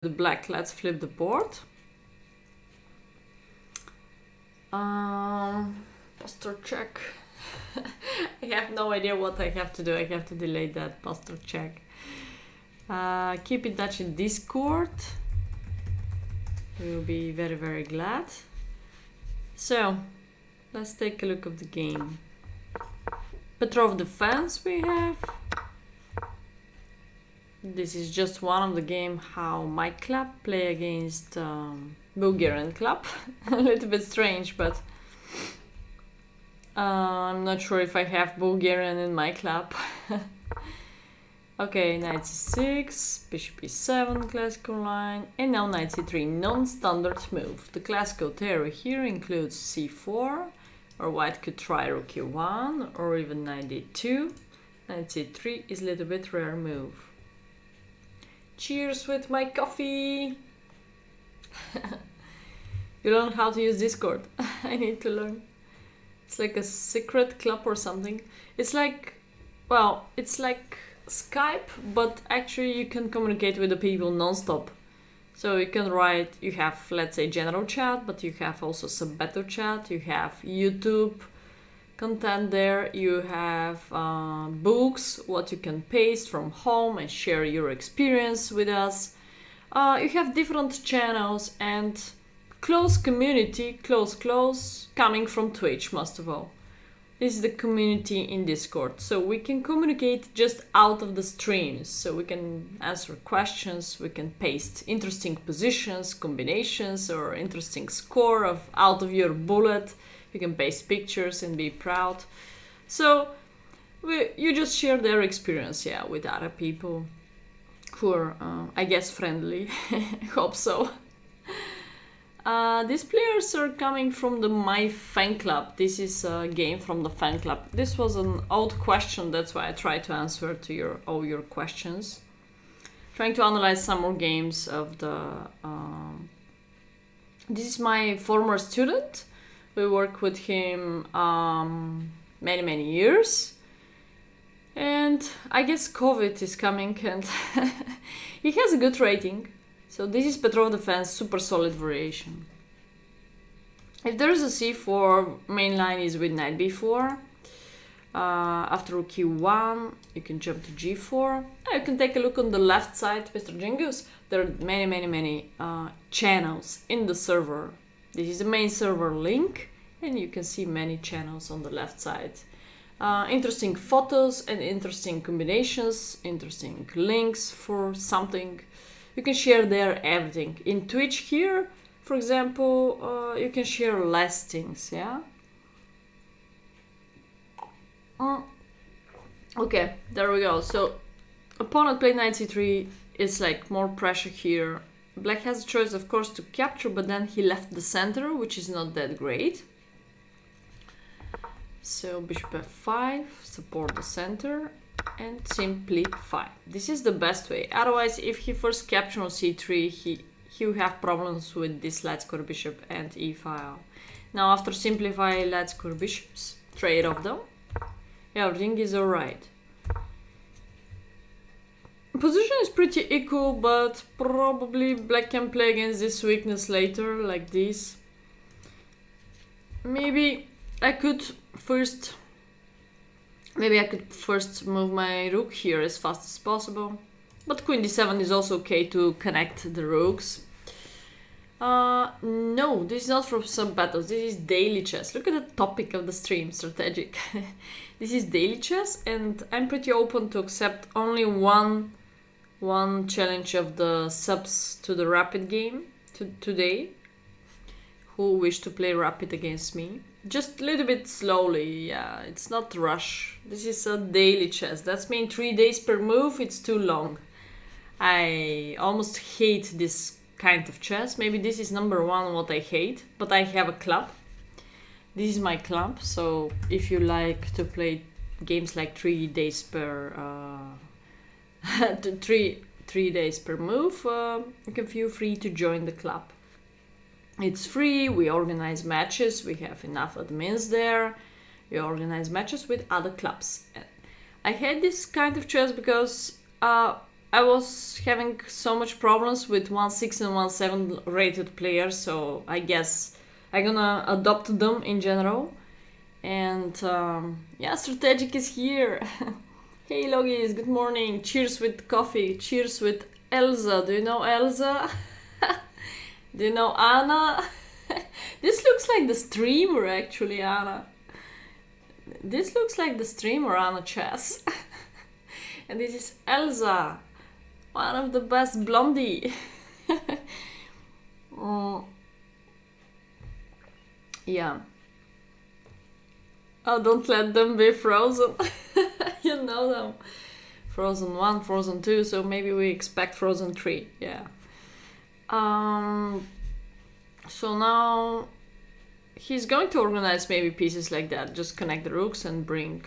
the black. Let's flip the board. Pastor check. I have no idea what I have to do. I have to delete that pastor check. Keep in touch in Discord. We'll be very, very glad. So, let's take a look at the game. Petrov defense we have. This is just one of the game how my club play against Bulgarian club. A little bit strange, but I'm not sure if I have Bulgarian in my club. Okay, knight c6, bishop e7, classical line, and now knight c3, non-standard move. The classical theory here includes c4, or white could try rook e1, or even knight d2. Knight c3 is a little bit rare move. Cheers with my coffee! You learn how to use Discord. I need to learn. It's like a secret club or something. It's like, well, it's like Skype, but actually you can communicate with the people non-stop. So you can write, you have, let's say, general chat, but you have also some battle chat, you have YouTube content there, you have books, what you can paste from home and share your experience with us. You have different channels and close community, close, coming from Twitch most of all. This is the community in Discord, so we can communicate just out of the streams, so we can answer questions, we can paste interesting positions, combinations, or interesting score of out of your bullet. You can paste pictures and be proud. So you just share their experience, yeah, with other people who are, I guess, friendly. I hope so. These players are coming from the My Fanclub. This is a game from the Fanclub. This was an old question, that's why I tried to answer to all your questions. Trying to analyze some more games of the... This is my former student. We worked with him many years. And I guess COVID is coming and he has a good rating. So this is Petrov defense, super solid variation. If there is a c4, main line is with knight b4. After rook e1, you can jump to g4. You can take a look on the left side, Mr. Jingus. There are many channels in the server. This is the main server link, and you can see many channels on the left side. Interesting photos and interesting combinations, interesting links for something. You can share there everything. In Twitch here, for example, you can share less things, yeah? Okay, there we go. So, opponent played knight c3, it's like more pressure here. Black has a choice, of course, to capture, but then he left the center, which is not that great. So, bishop f5, support the center, and simplify. This is the best way. Otherwise, if he first captures on c3, he will have problems with this light square bishop and e file. Now, after simplify light square bishops, trade off them. Everything is alright. Position is pretty equal, but probably black can play against this weakness later, like this. Maybe I could first move my rook here as fast as possible. But queen d7 is also okay to connect the rooks. No, this is not from some battles. This is daily chess. Look at the topic of the stream, strategic. This is daily chess, and I'm pretty open to accept only one challenge of the subs to the rapid game today, who wish to play rapid against me. Just a little bit slowly, yeah, it's not rush. This is a daily chess. That's mean 3 days per move, it's too long. I almost hate this kind of chess. Maybe this is number one what I hate, but I have a club. This is my club, so if you like to play games like 3 days per 3 days per move, you can feel free to join the club. It's free, we organize matches, we have enough admins there, we organize matches with other clubs. I hate this kind of chess because I was having so much problems with 1.6 and 1.7 rated players, so I guess I'm gonna adopt them in general. And yeah, strategic is here. Hey Logis, good morning. Cheers with coffee. Cheers with Elsa. Do you know Elsa? Do you know Anna? This looks like the streamer actually, Anna. This looks like the streamer, Anna Chess. And this is Elsa. One of the best blondie. Yeah. Oh, don't let them be frozen. You know them. Frozen 1, Frozen 2, so maybe we expect Frozen 3. Yeah. So now he's going to organize maybe pieces like that. Just connect the rooks and bring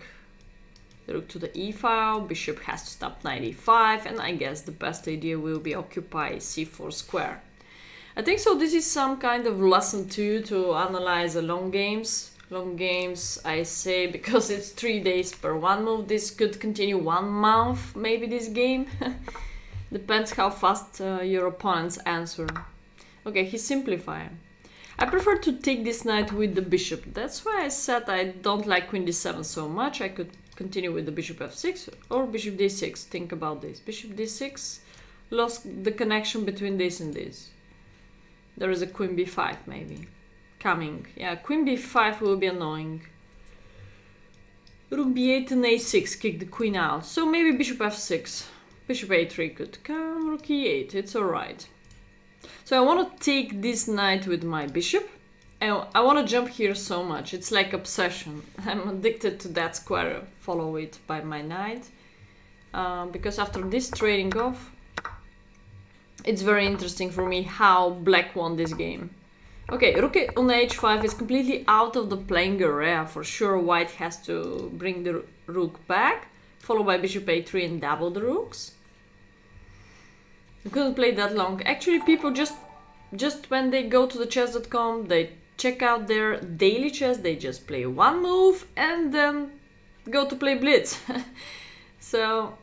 the rook to the e file. Bishop has to stop knight e5, and I guess the best idea will be occupy c4 square. I think so. This is some kind of lesson 2 to analyze the long games. Long games, I say, because it's 3 days per one move. This could continue 1 month, maybe this game. Depends how fast your opponents answer. Okay, he's simplifying. I prefer to take this knight with the bishop. That's why I said I don't like queen d7 so much. I could continue with the bishop f6 or bishop d6. Think about this. Bishop d6 lost the connection between this and this. There is a queen b5 maybe coming. Yeah, queen b5 will be annoying. Rook b8 and a6, kick the queen out. So maybe bishop f6. Bishop a3 could come, rook e8, it's alright. So I want to take this knight with my bishop. I want to jump here so much. It's like obsession. I'm addicted to that square. Follow it by my knight. Because after this trading off, it's very interesting for me how black won this game. Okay, rook on h5 is completely out of the playing area. For sure, white has to bring the rook back, followed by bishop a3 and double the rooks. I couldn't play that long. Actually, people just when they go to the chess.com, they check out their daily chess, they just play one move and then go to play blitz. So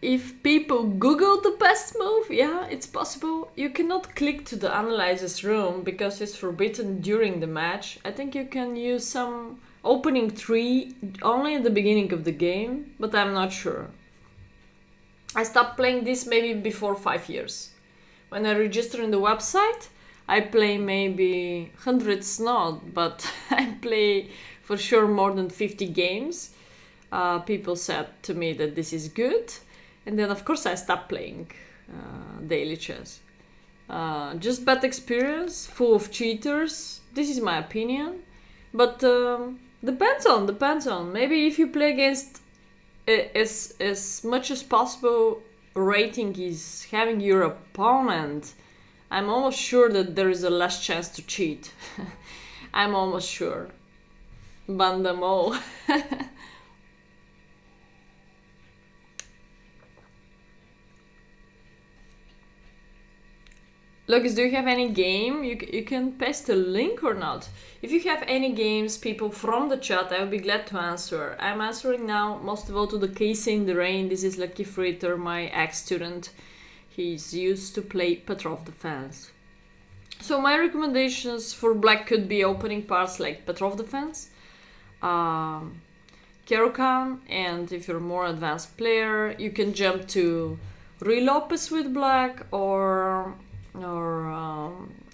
if people Google the best move, yeah, it's possible. You cannot click to the analysis room because it's forbidden during the match. I think you can use some opening tree only at the beginning of the game, but I'm not sure. I stopped playing this maybe before 5 years. When I register in the website, I play maybe hundreds not, but I play for sure more than 50 games. People said to me that this is good. And then, of course, I stopped playing daily chess. Just bad experience, full of cheaters. This is my opinion. But depends on. Maybe if you play against as much as possible rating is having your opponent, I'm almost sure that there is a less chance to cheat. I'm almost sure. Ban them all. Lucas, do you have any game? You can paste a link or not? If you have any games, people from the chat, I will be glad to answer. I'm answering now, most of all, to the Casey in the Rain. This is Lucky Fritter, my ex-student. He's used to play Petrov Defense. So my recommendations for black could be opening parts like Petrov Defense, Keroukan, and if you're a more advanced player, you can jump to Ruy Lopez with black or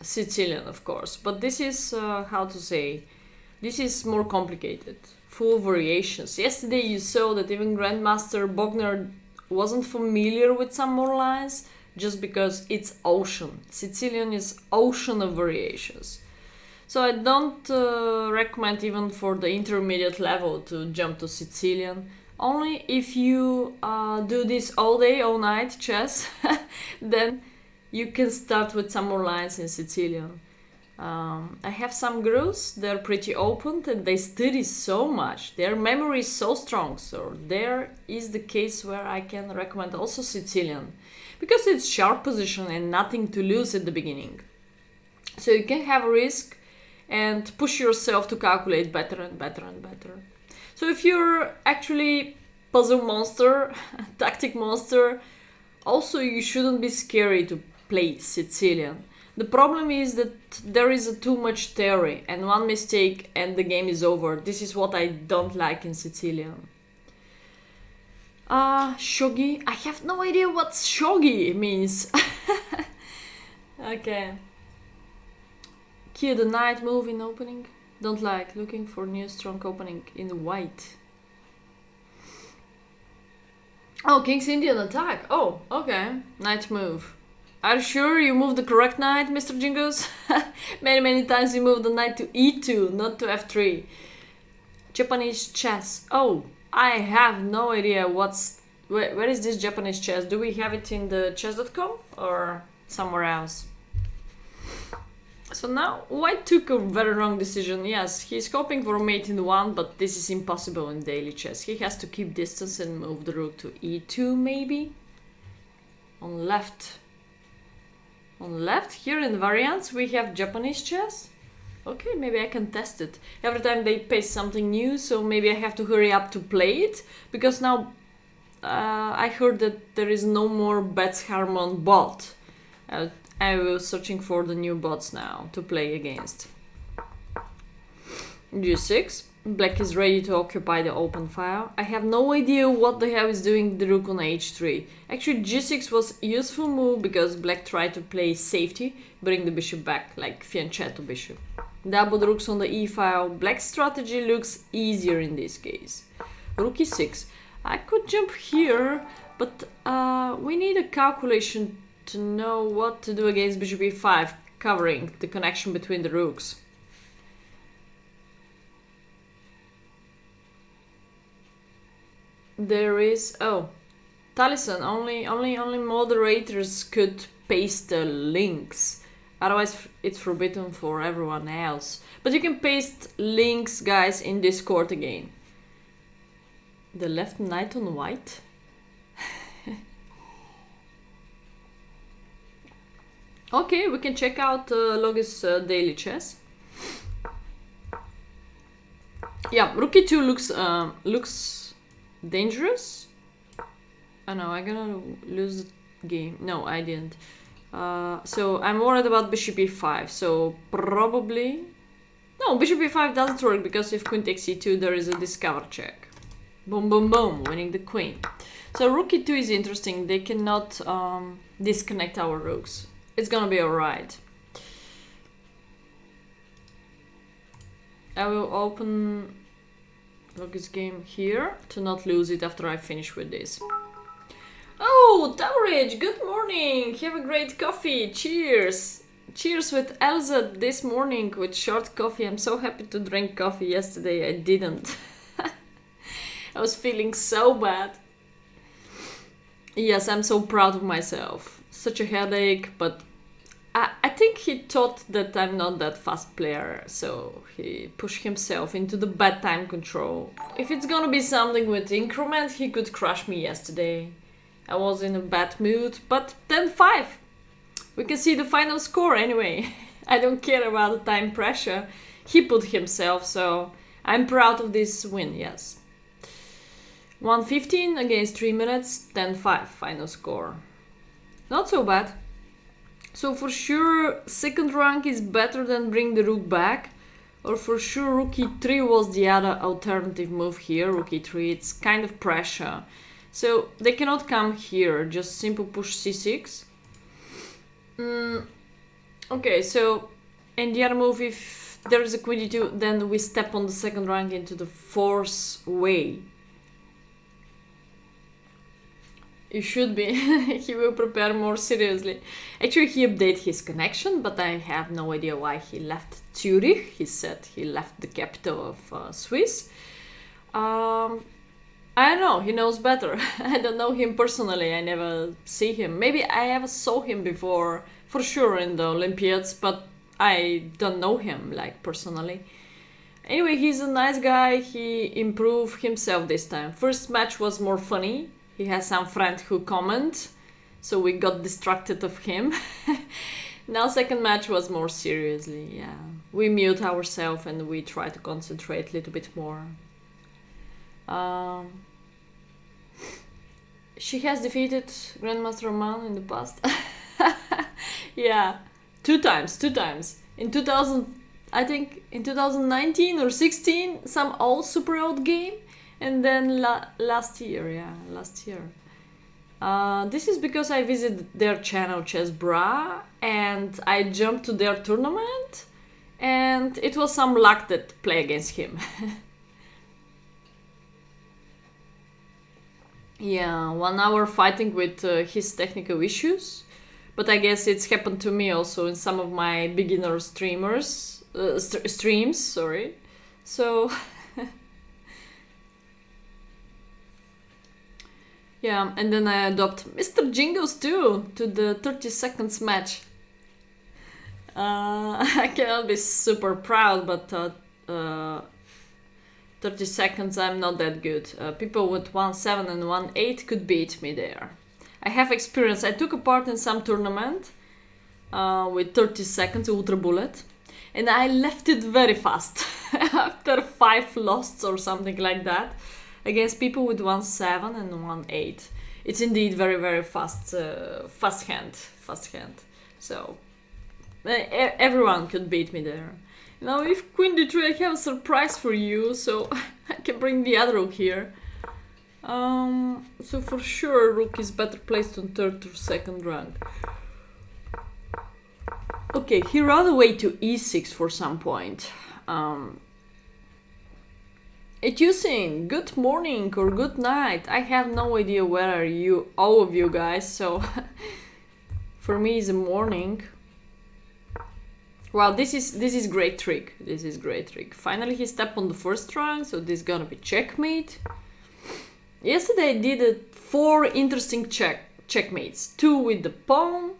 Sicilian, of course. But this is, how to say, this is more complicated, full variations. Yesterday you saw that even Grandmaster Bogner wasn't familiar with some more lines just because it's ocean. Sicilian is ocean of variations. So I don't recommend even for the intermediate level to jump to Sicilian. Only if you do this all day, all night chess, then you can start with some more lines in Sicilian. I have some girls, they're pretty open and they study so much. Their memory is so strong. So there is the case where I can recommend also Sicilian. Because it's sharp position and nothing to lose at the beginning. So you can have a risk and push yourself to calculate better and better and better. So if you're actually puzzle monster, tactic monster. Also, you shouldn't be scary to play Sicilian. The problem is that there is too much theory, and one mistake and the game is over. This is what I don't like in Sicilian. Shogi? I have no idea what shogi means. Okay. Cue the knight move in opening. Don't like. Looking for new strong opening in white. Oh, King's Indian attack. Oh, okay. Knight move. Are you sure you moved the correct knight, Mr. Jingles? Many times you moved the knight to e2, not to f3. Japanese chess. Oh, I have no idea what's... Where is this Japanese chess? Do we have it in the chess.com or somewhere else? So now, white took a very wrong decision. Yes, he's hoping for a mate in one, but this is impossible in daily chess. He has to keep distance and move the rook to e2, maybe? On left, here in variants, we have Japanese chess. Okay, maybe I can test it. Every time they paste something new, so maybe I have to hurry up to play it, because now I heard that there is no more Bets Harmon bot. I was searching for the new bots now to play against. G6. Black is ready to occupy the open file. I have no idea what the hell is doing the rook on h3. Actually, G6 was a useful move because black tried to play safety, bring the bishop back, like fianchetto bishop. Double the rooks on the e file. Black's strategy looks easier in this case. Rook e6. I could jump here, but we need a calculation to know what to do against bishop e5, covering the connection between the rooks. There is... oh, Taliesin, only moderators could paste the links. Otherwise it's forbidden for everyone else. But you can paste links, guys, in Discord again. The left knight on white? Okay, we can check out Logis Daily Chess. Yeah, rook e2 looks dangerous. Oh no, I'm gonna lose the game. No, I didn't. So I'm worried about bishop e5. So probably... no, bishop e5 doesn't work because if queen takes e2 there is a discover check. Boom, boom, boom, winning the queen. So rook e2 is interesting. They cannot disconnect our rooks. It's gonna be alright. I will open Logis game here to not lose it after I finish with this. Oh, Towerage, good morning! Have a great coffee, cheers! Cheers with Elsa this morning with short coffee. I'm so happy to drink coffee. Yesterday I didn't. I was feeling so bad. Yes, I'm so proud of myself. Such a headache, but I think he thought that I'm not that fast player, so he pushed himself into the bad time control. If it's gonna be something with increment, he could crush me yesterday. I was in a bad mood, but 10-5. We can see the final score anyway. I don't care about the time pressure. He put himself, so I'm proud of this win, yes. 1:15 against 3 minutes, 10-5 final score. Not so bad. So for sure second rank is better than bring the rook back, or for sure rook e3 was the other alternative move here. Rook e3, it's kind of pressure. So they cannot come here, just simple push c6. Okay, so and the other move, if there is a queen e2, then we step on the second rank into the force way. You should be. He will prepare more seriously. Actually, he updated his connection, but I have no idea why he left Zurich. He said he left the capital of Swiss. I don't know. He knows better. I don't know him personally. I never see him. Maybe I ever saw him before, for sure, in the Olympiads, but I don't know him, like, personally. Anyway, he's a nice guy. He improved himself this time. First match was more funny. He has some friend who comment, so we got distracted of him. Now second match was more seriously, yeah. We mute ourselves and we try to concentrate a little bit more. She has defeated Grandmaster Roman in the past. Yeah, two times. In 2000, I think in 2019 or 16, some old, super old game. And then last year. This is because I visited their channel Chess Bra and I jumped to their tournament and it was some luck that play against him. Yeah, 1 hour fighting with his technical issues, but I guess it's happened to me also in some of my beginner streams, sorry. So yeah, and then I adopt Mr. Jingles too to the 30 seconds match. I cannot be super proud, but 30 seconds I'm not that good. People with 1.7 and 1.8 could beat me there. I have experience. I took a part in some tournament with 30 seconds Ultra Bullet and I left it very fast after 5 losts or something like that against people with 1.7 and 1.8. It's indeed very, very fast hand. So everyone could beat me there. Now if Queen D3, I have a surprise for you, so I can bring the other rook here. So for sure rook is better placed on 3rd or 2nd rank. Okay, he ran away to e6 for some point. Etusin, good morning or good night. I have no idea where are you, all of you guys, so for me it's a morning. Wow, this is great trick. Finally he stepped on the 1st rank, so this is gonna be checkmate. Yesterday I did 4 interesting checkmates. 2 with the pawn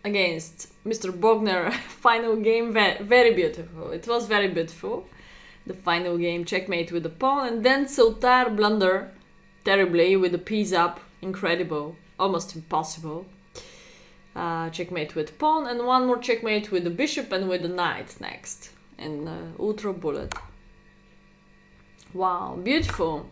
against Mr. Bogner. Final game, very beautiful. It was very beautiful. The final game, checkmate with the pawn, and then Sultar blunder terribly with the piece up. Incredible, almost impossible. Checkmate with pawn, and 1 more checkmate with the bishop and with the knight next. And Ultra Bullet. Wow, beautiful.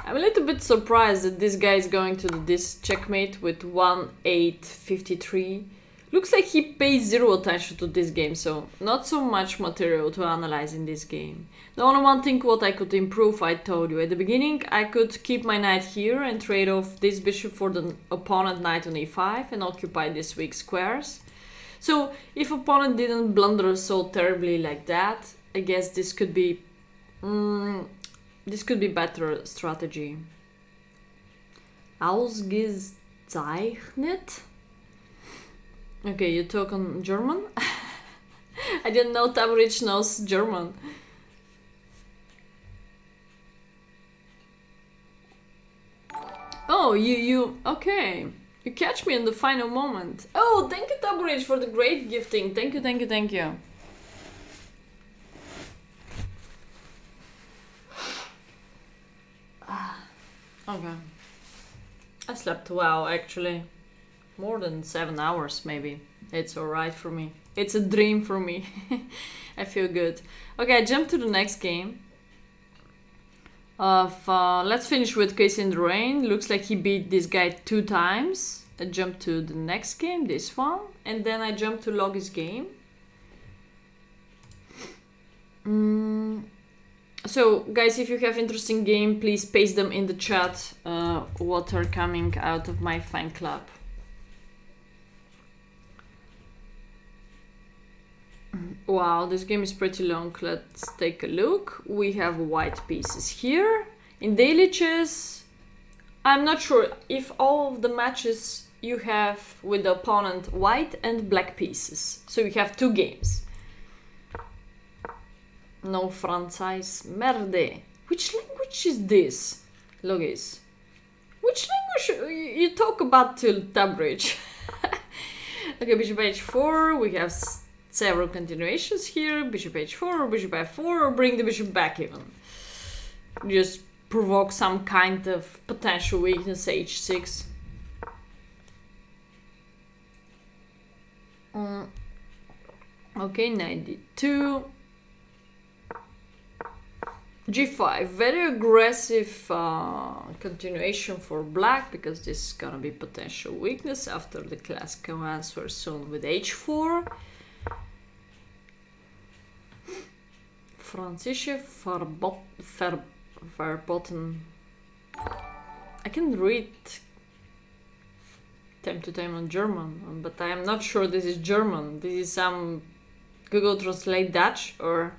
I'm a little bit surprised that this guy is going to this checkmate with 1-8-53. Looks like he pays 0 attention to this game, so not so much material to analyze in this game. The only one thing what I could improve, I told you at the beginning, I could keep my knight here and trade off this bishop for the opponent knight on e5 and occupy these weak squares. So if opponent didn't blunder so terribly like that, I guess this could be better strategy. Ausgezeichnet? Okay, you talk on German? I didn't know Tabrich knows German. Oh, you okay. You catch me in the final moment. Oh, thank you Tabrich for the great gifting. Thank you. Okay. I slept well, actually. More than 7 hours, maybe. It's alright for me. It's a dream for me. I feel good. Okay, I jump to the next game. Let's finish with Casey in the Rain. Looks like he beat this guy 2 times. I jump to the next game, this one. And then I jump to Logi's game. So, guys, if you have interesting game, please paste them in the chat. What are coming out of my fan club. Wow, this game is pretty long. Let's take a look. We have white pieces here. In daily chess, I'm not sure if all of the matches you have with the opponent white and black pieces. So you have 2 games. No franchise. Merde. Which language is this? Logis. Which language you talk about till Tabrich? Okay, bishop h4. We have several continuations here. Bishop h4, bishop f4, or bring the bishop back even. Just provoke some kind of potential weakness, h6. Okay, 92. G5, very aggressive continuation for black, because this is gonna be potential weakness after the classical answer soon with H4. Franzische verboten. I can read time to time on German, but I am not sure this is German. This is some Google Translate Dutch or...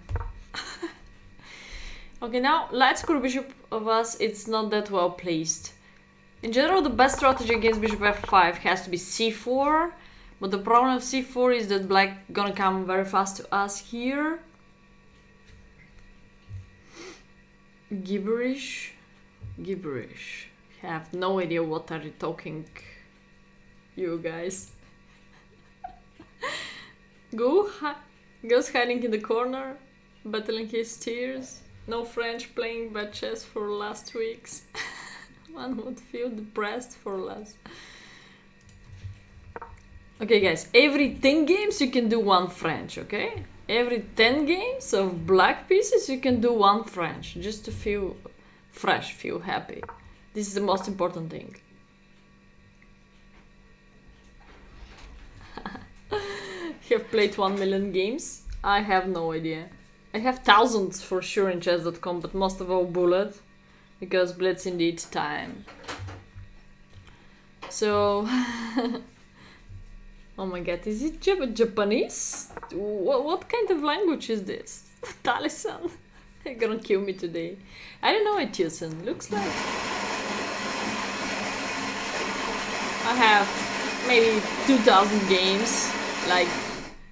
Okay, now light square bishop of us, it's not that well placed. In general, the best strategy against bishop f5 has to be c4, but the problem of c4 is that black gonna come very fast to us here. Gibberish. Have no idea what are you talking, you guys. Goes hiding in the corner, battling his tears. No French playing bad chess for last weeks. One would feel depressed for less. Okay guys, every 10 games you can do one French, okay? Every 10 games of black pieces you can do one French, just to feel fresh, feel happy. This is the most important thing. You have played 1 million games? I have no idea. I have thousands for sure in chess.com, but most of all bullet, because blitz indeed time. So, oh my god, is it Japanese? What kind of language is this? Talisan, they're gonna kill me today. I don't know it, Tucson. Looks like I have maybe 2000 games, like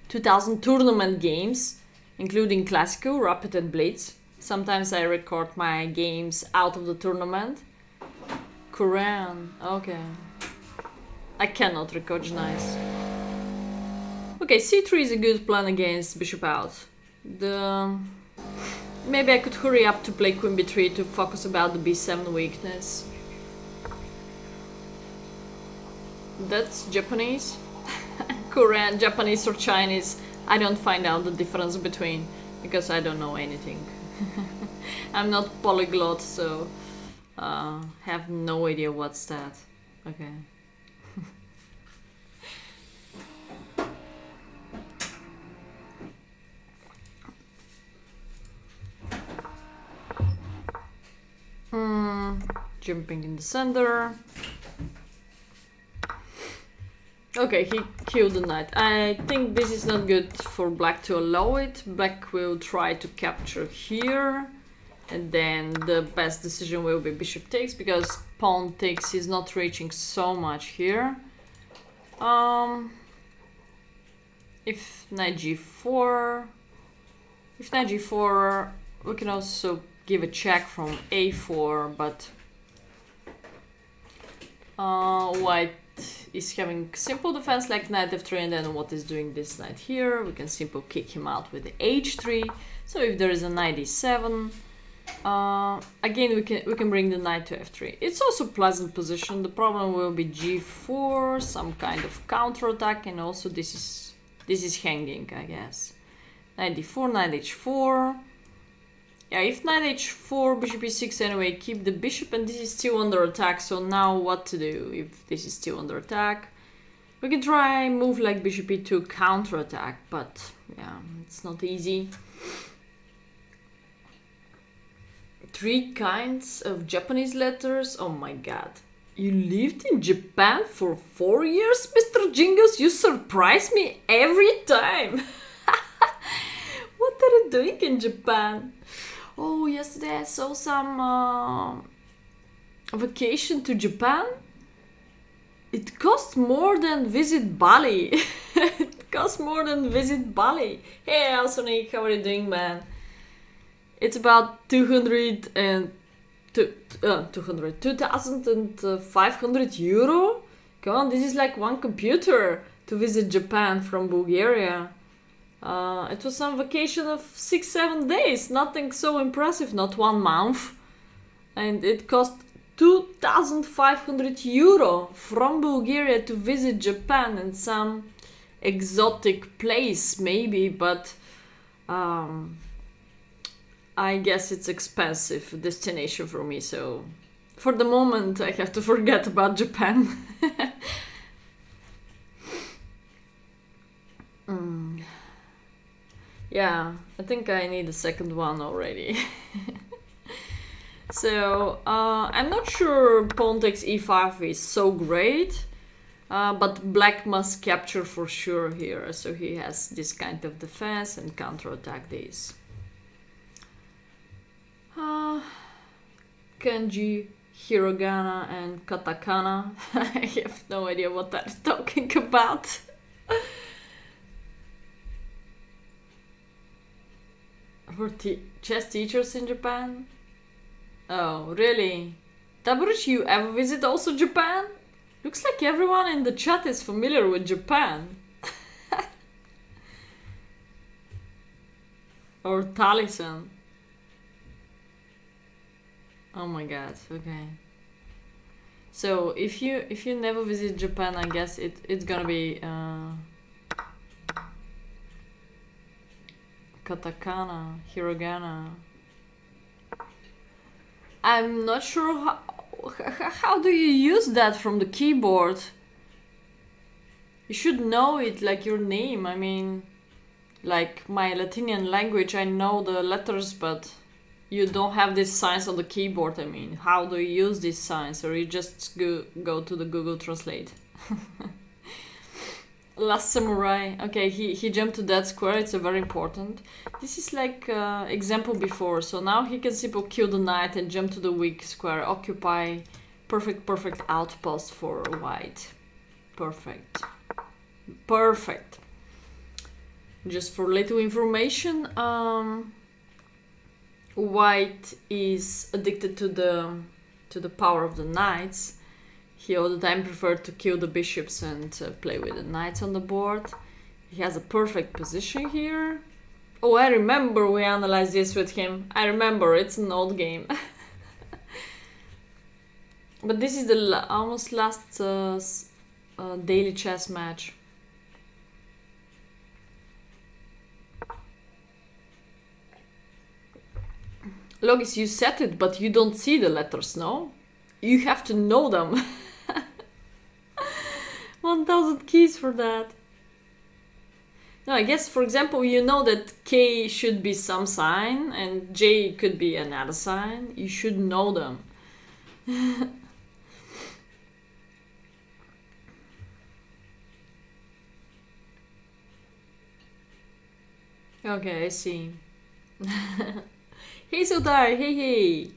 2000 tournament games, including classical, rapid and blitz. Sometimes I record my games out of the tournament. Korean, okay. I cannot recognize. Okay, c3 is a good plan against bishop out. Maybe I could hurry up to play queen b3 to focus about the b7 weakness. That's Japanese. Korean, Japanese or Chinese, I don't find out the difference between, because I don't know anything. I'm not polyglot, so have no idea what's that. Okay. Jumping in the center. Okay, he killed the knight. I think this is not good for black to allow it. Black will try to capture here, and then the best decision will be bishop takes, because pawn takes is not reaching so much here. If knight g4, we can also give a check from a4, but white is having simple defense like knight f3, and then what is doing this knight here, we can simply kick him out with the h3. So if there is a knight e7, again we can bring the knight to f3. It's also pleasant position. The problem will be g4, some kind of counter attack, and also this is hanging, I guess. Knight d4, knight h4. Yeah, if knight h4, bishop e6 anyway, keep the bishop, and this is still under attack. So now what to do if this is still under attack? We can try move like bishop e2 counter attack, but yeah, it's not easy. 3 kinds of Japanese letters. Oh my god. You lived in Japan for 4 years, Mr. Jingles? You surprise me every time. What are you doing in Japan? Oh, yesterday I saw some vacation to Japan. It costs more than visit Bali. It costs more than visit Bali. Hey, Alsonic, how are you doing, man? It's about 2,500 euro. Come on, this is like one computer to visit Japan from Bulgaria. It was some vacation of 6-7 days, nothing so impressive, not 1 month. And it cost 2,500 euro from Bulgaria to visit Japan and some exotic place maybe, but I guess it's expensive destination for me, so for the moment I have to forget about Japan. Yeah, I think I need a second one already. So, I'm not sure pawn takes e5 is so great, but black must capture for sure here, so he has this kind of defense and counterattack this. Kanji, hiragana, and katakana. I have no idea what they're talking about. For chess teachers in Japan? Oh, really? Taburuchi, you ever visit also Japan? Looks like everyone in the chat is familiar with Japan. Or Taliesin. Oh my god, okay. So if you never visit Japan, I guess it's gonna be katakana, hiragana. I'm not sure how do you use that from the keyboard. You should know it like your name. I mean, like my Latinian language, I know the letters, but you don't have these signs on the keyboard. I mean, how do you use these signs? Or you just go to the Google Translate. Last Samurai. Okay, he jumped to that square. It's a very important. This is like example before. So now he can simply kill the knight and jump to the weak square. Occupy. Perfect outpost for white. Perfect. Just for little information, white is addicted to the power of the knights. He all the time preferred to kill the bishops and play with the knights on the board. He has a perfect position here. Oh, I remember we analyzed this with him. I remember, it's an old game. But this is the almost last daily chess match. Logis, you said it, but you don't see the letters, no? You have to know them. 1000 keys for that. No, I guess, for example, you know that K should be some sign and J could be another sign. You should know them. Okay, I see. Hey Sudar, hey.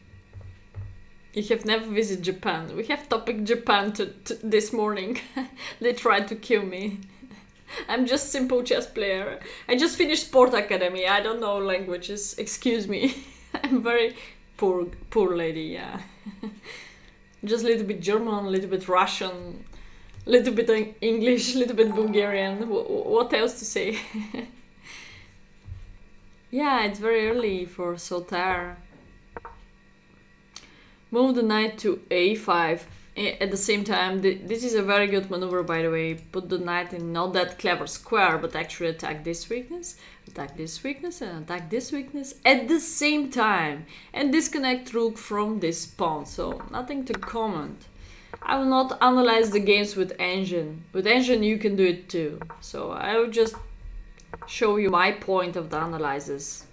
You have never visited Japan. We have topic Japan this morning. They tried to kill me. I'm just simple chess player. I just finished sport academy. I don't know languages. Excuse me. I'm very poor lady, yeah. Just a little bit German, a little bit Russian, a little bit English, a little bit Bulgarian. What else to say? Yeah, it's very early for Sotar. Move the knight to a5. At the same time, this is a very good maneuver, by the way. Put the knight in not that clever square, but actually attack this weakness, attack this weakness, and attack this weakness at the same time. And disconnect rook from this pawn, so nothing to comment. I will not analyze the games with engine. With engine you can do it too. So I will just show you my point of the analysis.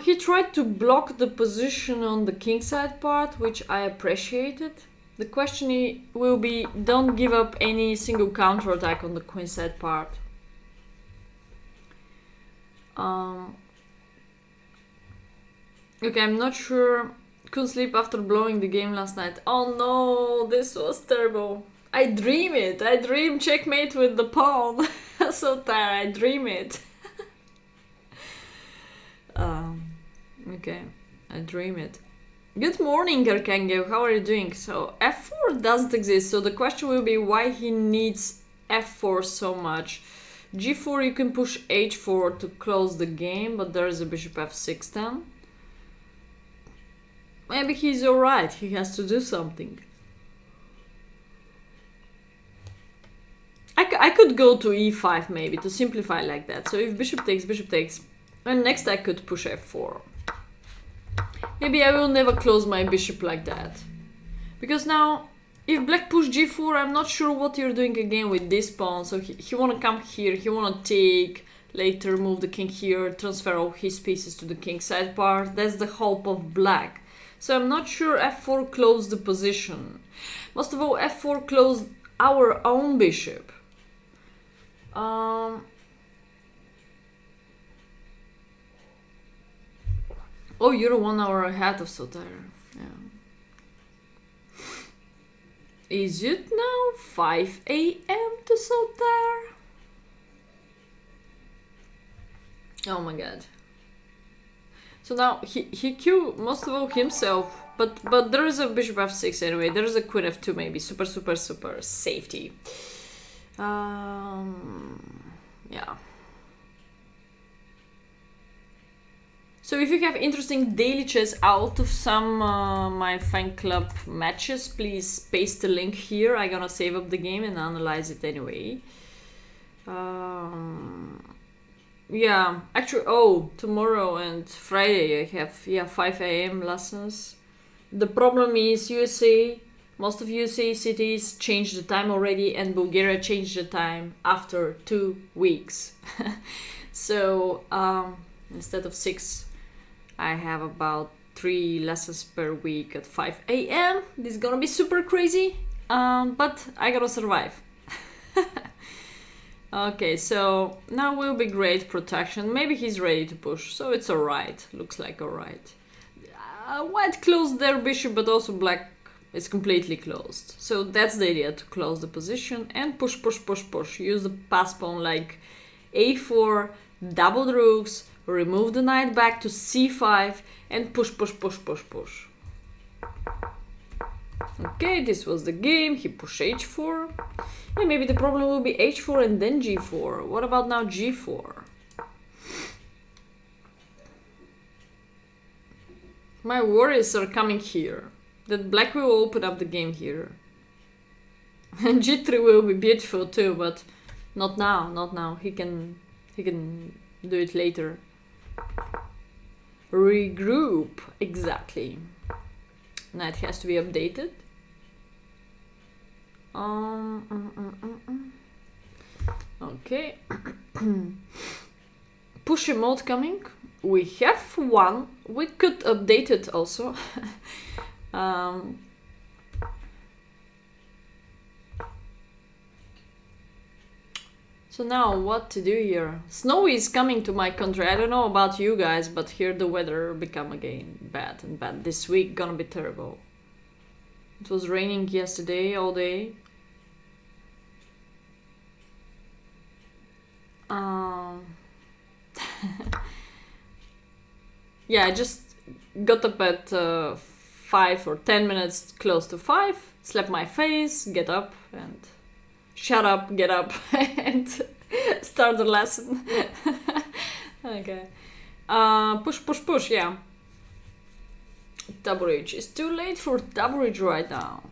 He tried to block the position on the kingside part, which I appreciated. The question will be, don't give up any single counterattack on the queenside part. Okay, I'm not sure. Couldn't sleep after blowing the game last night. Oh no, this was terrible. I dream it. I dream checkmate with the pawn. So tired, I dream it. Okay, I dream it. Good morning, Archangel. How are you doing? So f4 doesn't exist. So the question will be why he needs f4 so much. g4 you can push h4 to close the game, but there is a bishop f6 then. Maybe he's alright. He has to do something. I could go to e5 maybe to simplify like that. So if bishop takes, And next I could push f4. Maybe I will never close my bishop like that. Because now, if black push g4, I'm not sure what you're doing again with this pawn. So he wanna come here, he wanna take, later move the king here, transfer all his pieces to the king side part. That's the hope of black. So I'm not sure f4 closed the position. Most of all, f4 closed our own bishop. Oh, you're 1 hour ahead of Sotair. Yeah. Is it now 5 a.m. to Sotair? Oh my god. So now he killed most of all himself, but there is a bishop f6 anyway. There is a queen f2 maybe. Super safety. Yeah. So if you have interesting daily chess out of some my fan club matches, please paste the link here. I'm gonna save up the game and analyze it anyway. Yeah, actually, tomorrow and Friday I have 5 a.m. lessons. The problem is USA, most of USA cities changed the time already, and Bulgaria changed the time after 2 weeks. So instead of 6, I have about 3 lessons per week at 5 a.m. This is gonna be super crazy, but I gotta survive. Okay, so now will be great protection. Maybe he's ready to push, so it's alright. Looks like alright. White closed their bishop, but also black is completely closed. So that's the idea, to close the position and push. Use the pass pawn like a4, double the rooks, remove the knight back to c5 and push. Okay, this was the game. He pushed h4. Yeah, maybe the problem will be h4 and then g4. What about now g4? My worries are coming here. That black will open up the game here. And g3 will be beautiful too, but not now. He can do it later. Regroup, exactly. Knight has to be updated. Okay. Push mode coming. We have one. We could update it also. So now what to do here? Snow is coming to my country. I don't know about you guys, but here the weather become again bad and bad. This week gonna be terrible. It was raining yesterday all day. Yeah, I just got up at 5 or 10 minutes close to 5, slap my face, get up and shut up, get up and start the lesson. Okay. Push, yeah. Double H. It's too late for double H right now.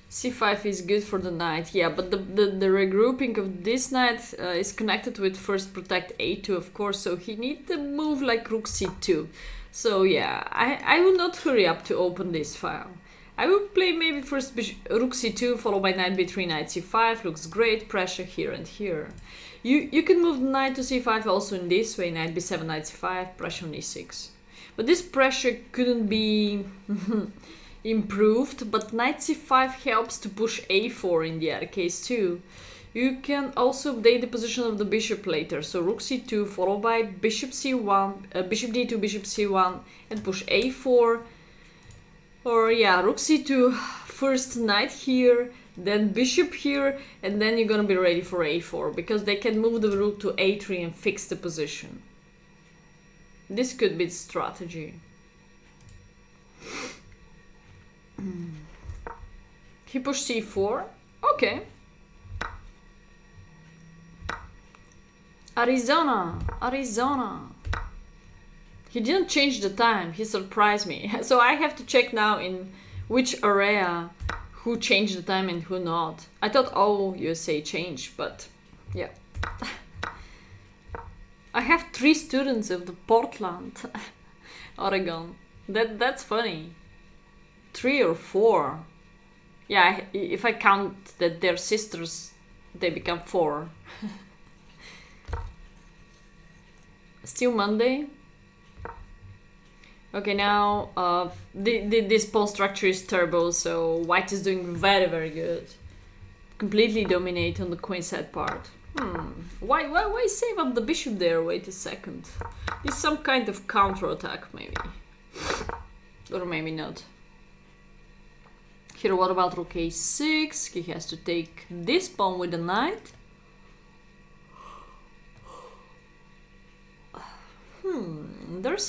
c5 is good for the knight, yeah, but the regrouping of this knight is connected with first protect a2, of course, so he needs to move like rook c2. So yeah, I will not hurry up to open this file. I will play maybe first rook c2 followed by knight b3, knight c5, looks great, pressure here and here. You can move the knight to c5 also in this way, knight b7, knight c5, pressure on e6. But this pressure couldn't be improved, but knight c5 helps to push a4 in the other case too. You can also update the position of the bishop later, so rook c2 followed by bishop c1, bishop d2, bishop c1 and push a4. Or yeah, rook c2, first knight here, then bishop here, and then you're gonna be ready for a4, because they can move the rook to a3 and fix the position. This could be the strategy. He pushed c4, okay. Arizona. He didn't change the time, he surprised me. So I have to check now in which area who changed the time and who not. I thought all USA changed, but yeah. I have 3 students of the Portland, Oregon. That's funny. 3 or 4. Yeah, if I count that they're sisters, they become 4. Still Monday. Okay, now this pawn structure is terrible, so white is doing very, very good. Completely dominate on the queen side part. Why save up the bishop there? Wait a second. It's some kind of counter attack, maybe. Or maybe not. Here, what about rook a6? He has to take this pawn with the knight. There's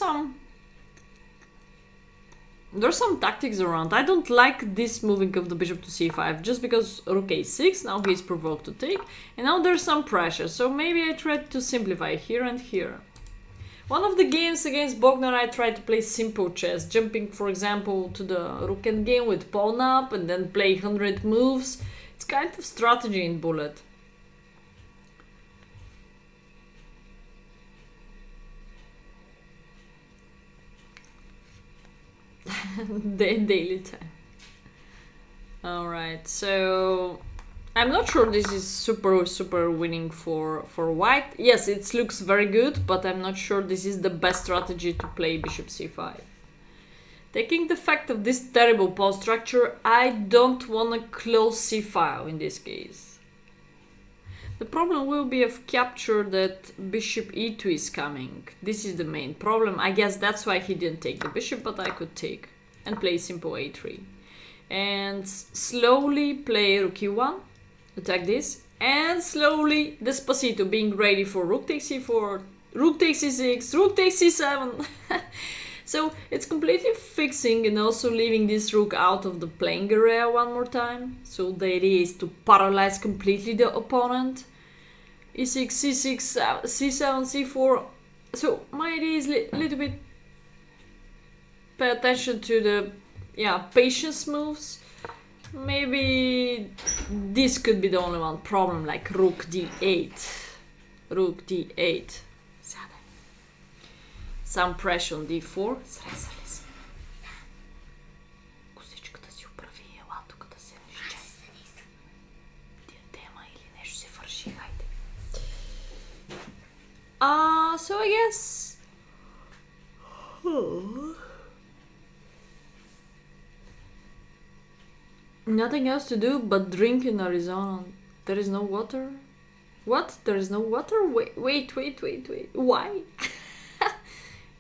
some tactics around. I don't like this moving of the bishop to c5 just because rook a6, now he's provoked to take, and now there's some pressure, so maybe I tried to simplify here and here. One of the games against Bogner I tried to play simple chess, jumping for example to the rook endgame with pawn up and then play 100 moves. It's kind of strategy in bullet. Daily time. Alright, so I'm not sure this is super winning for white. Yes, it looks very good, but I'm not sure this is the best strategy to play bishop c5. Taking the fact of this terrible pawn structure, I don't want to close c-file in this case. The problem will be of capture that bishop e2 is coming. This is the main problem. I guess that's why he didn't take the bishop, but I could take and play simple a3. And slowly play rook e1, attack this, and slowly Despacito, being ready for rook takes c4, rook takes c6, rook takes c7. So it's completely fixing and also leaving this rook out of the playing area one more time. So the idea is to paralyze completely the opponent. e6, c6, c7, c4. So my idea is a little bit pay attention to the patience moves. Maybe this could be the only one problem, like rook d8. Rook d8. Some pressure on d4. So I guess nothing else to do but drink in Arizona. There is no water. What? There is no water? Wait. Why?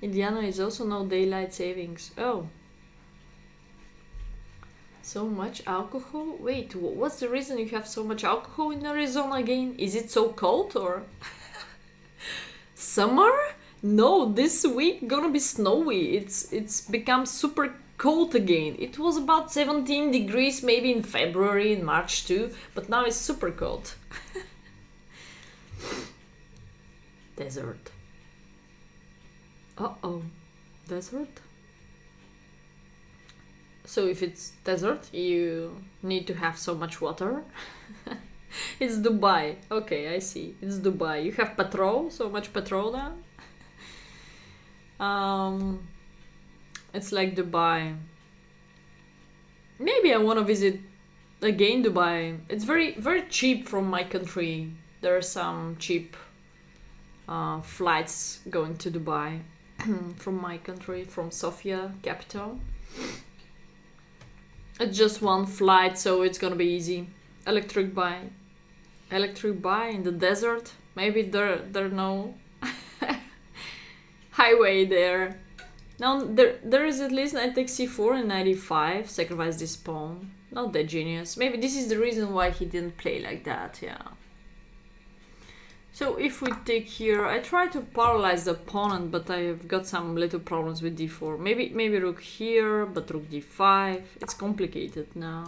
Indiana is also no daylight savings. Oh. So much alcohol? Wait, what's the reason you have so much alcohol in Arizona again? Is it so cold or? Summer? No, this week gonna be snowy. It's become super cold again. It was about 17 degrees maybe in February, in March too, but now it's super cold. Desert. Uh-oh. Desert? So if it's desert, you need to have so much water. It's Dubai. Okay, I see. It's Dubai. You have petrol, so much petrol now. It's like Dubai. Maybe I want to visit again Dubai. It's very cheap from my country. There are some cheap flights going to Dubai from my country, from Sofia, capital. It's just one flight, so it's gonna be easy. Electric buy in the desert. Maybe there no highway there. Now there is at least knight takes c4 and knight e5. Sacrifice this pawn. Not that genius. Maybe this is the reason why he didn't play like that. Yeah. So if we take here, I try to paralyze the opponent, but I have got some little problems with d4. Maybe rook here, but rook d5. It's complicated now.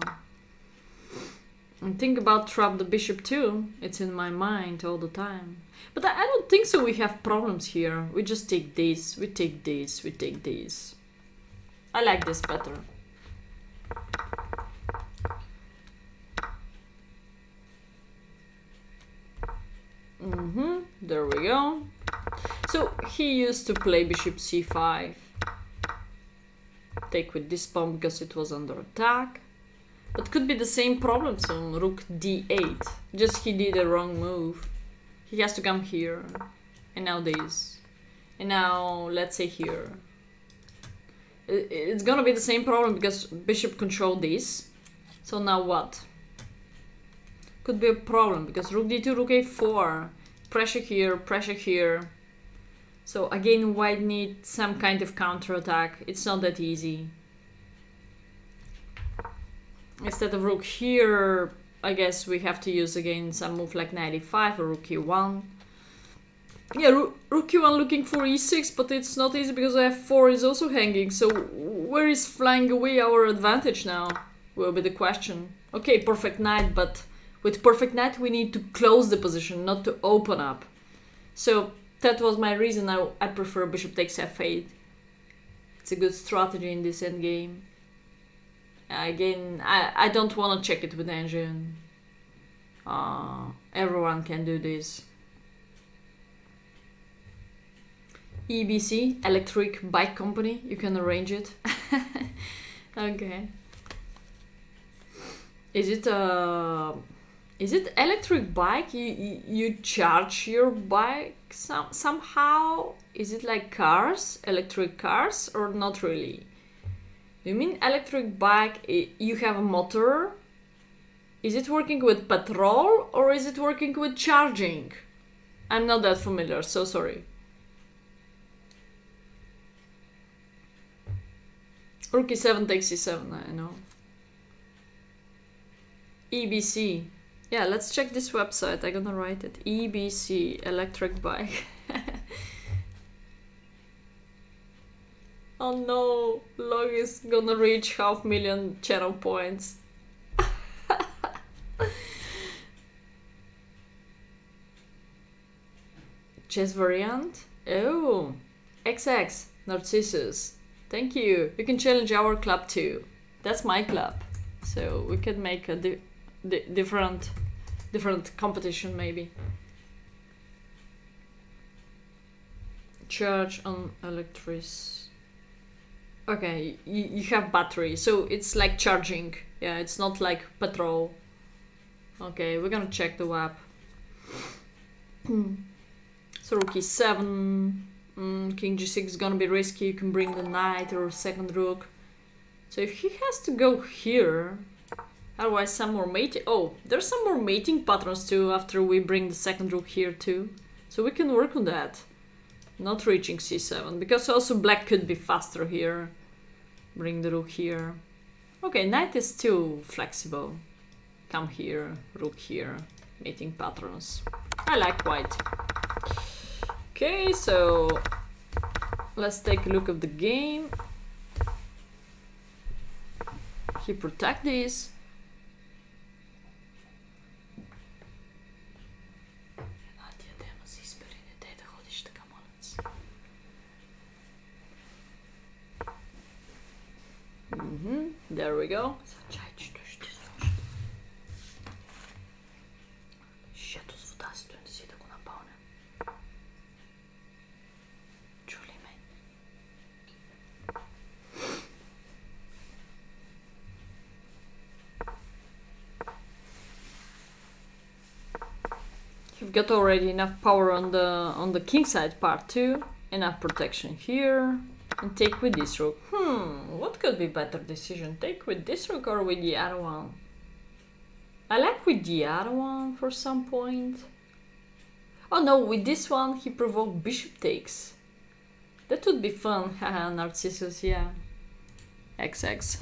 And think about trap the bishop too. It's in my mind all the time. But I don't think so we have problems here. We just take this, we take this, we take this. I like this better. There we go. So he used to play bishop c5. Take with this pawn because it was under attack. But could be the same problem, so rook d8. Just he did a wrong move. He has to come here. And now this. And now, let's say here. It's gonna be the same problem because bishop controlled this. So now what? Could be a problem because rook d2, rook a4. Pressure here, pressure here. So again, white need some kind of counterattack. It's not that easy. Instead of rook here, I guess we have to use again some move like knight e5 or rook e1. Yeah, rook e1 looking for e6, but it's not easy because f4 is also hanging. So where is flying away our advantage now? Will be the question. Okay, perfect knight, but with perfect knight we need to close the position, not to open up. So that was my reason I prefer bishop takes f8. It's a good strategy in this endgame. Again, I don't want to check it with engine. Everyone can do this. EBC, Electric Bike Company, you can arrange it. Okay. Is it electric bike? You charge your bike somehow? Is it like cars, electric cars, or not really? Do you mean electric bike? You have a motor? Is it working with petrol or is it working with charging? I'm not that familiar, so sorry. Rook e7 takes e7, I know. EBC. Yeah, let's check this website. I'm gonna write it. EBC, electric bike. Oh no, Log is gonna reach 500,000 channel points. Chess variant? Oh, XX, Narcissus. Thank you. You can challenge our club too. That's my club. So we could make a different competition maybe. Charge on electricity. Okay, you have battery, so it's like charging. Yeah, it's not like petrol. Okay, we're gonna check the web. So rook e7, king g6 is gonna be risky. You can bring the knight or second rook. So if he has to go here, otherwise some more mating. Oh, there's some more mating patterns too after we bring the second rook here too. So we can work on that. Not reaching c7, because also black could be faster here. Bring the rook here. Okay, knight is too flexible. Come here, rook here. Mating patterns. I like white. Okay, so let's take a look at the game. He protect this. There we go. You've got already enough power on the king side part too. Enough protection here. And take with this rook. What could be better decision? Take with this rook or with the other one? I like with the other one for some point. Oh no, with this one he provoked bishop takes. That would be fun. Haha, Narcissus, yeah. XX.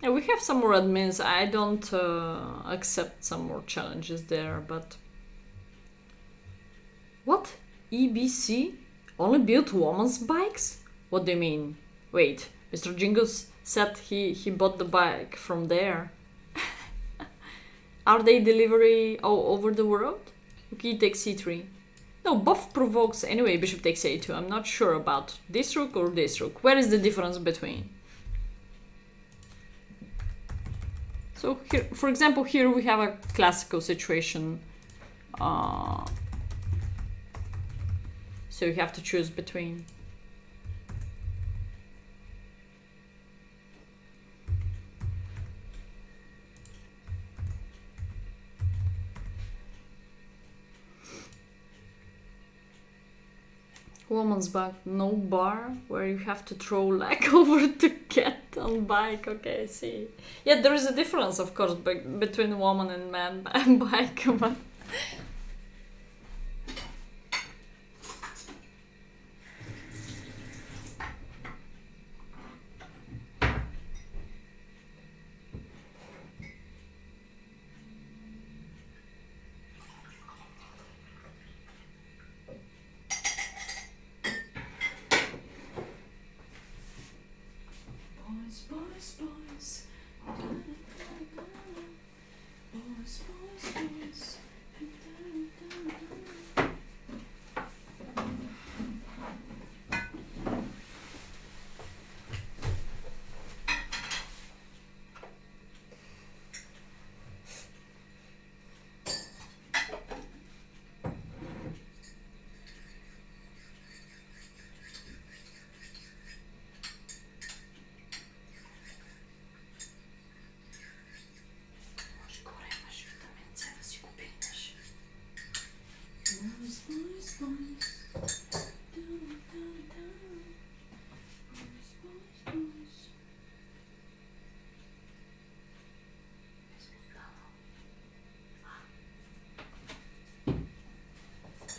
Yeah, we have some more admins. I don't accept some more challenges there, but... What? EBC? Only built women's bikes? What do you mean? Wait, Mr. Jingles said he bought the bike from there. Are they delivery all over the world? Okay, takes c3. No, both provokes anyway, bishop takes a2. I'm not sure about this rook or this rook. Where is the difference between? So here, for example, here we have a classical situation. So you have to choose between. Woman's bike, no bar where you have to throw leg over to get on bike. Okay, I see. Yeah, there is a difference, of course, between woman and man bike. But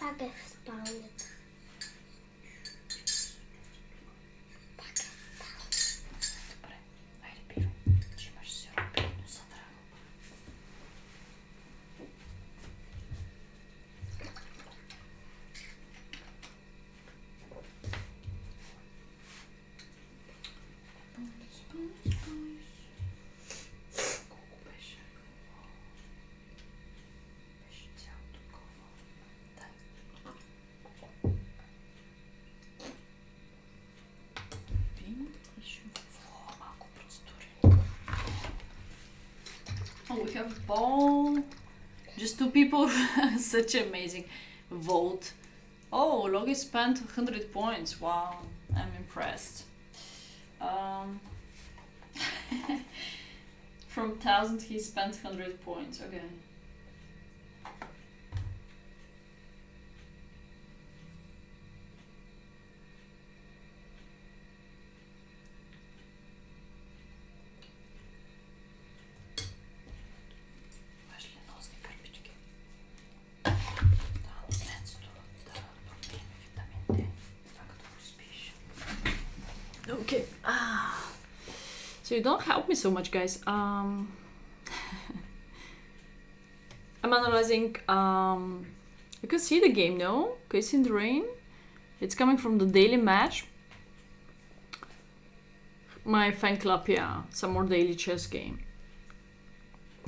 Pakę wspomnę. Oh, we have ball. Just 2 people. Such amazing vote. Oh, Logi spent 100 points. Wow, I'm impressed. From 1000 he spent 100 points. Okay. Okay. So you don't help me so much, guys. I'm analyzing. You can see the game, no? Can you see the rain? It's coming from the daily match. My fan club, yeah. Some more daily chess game.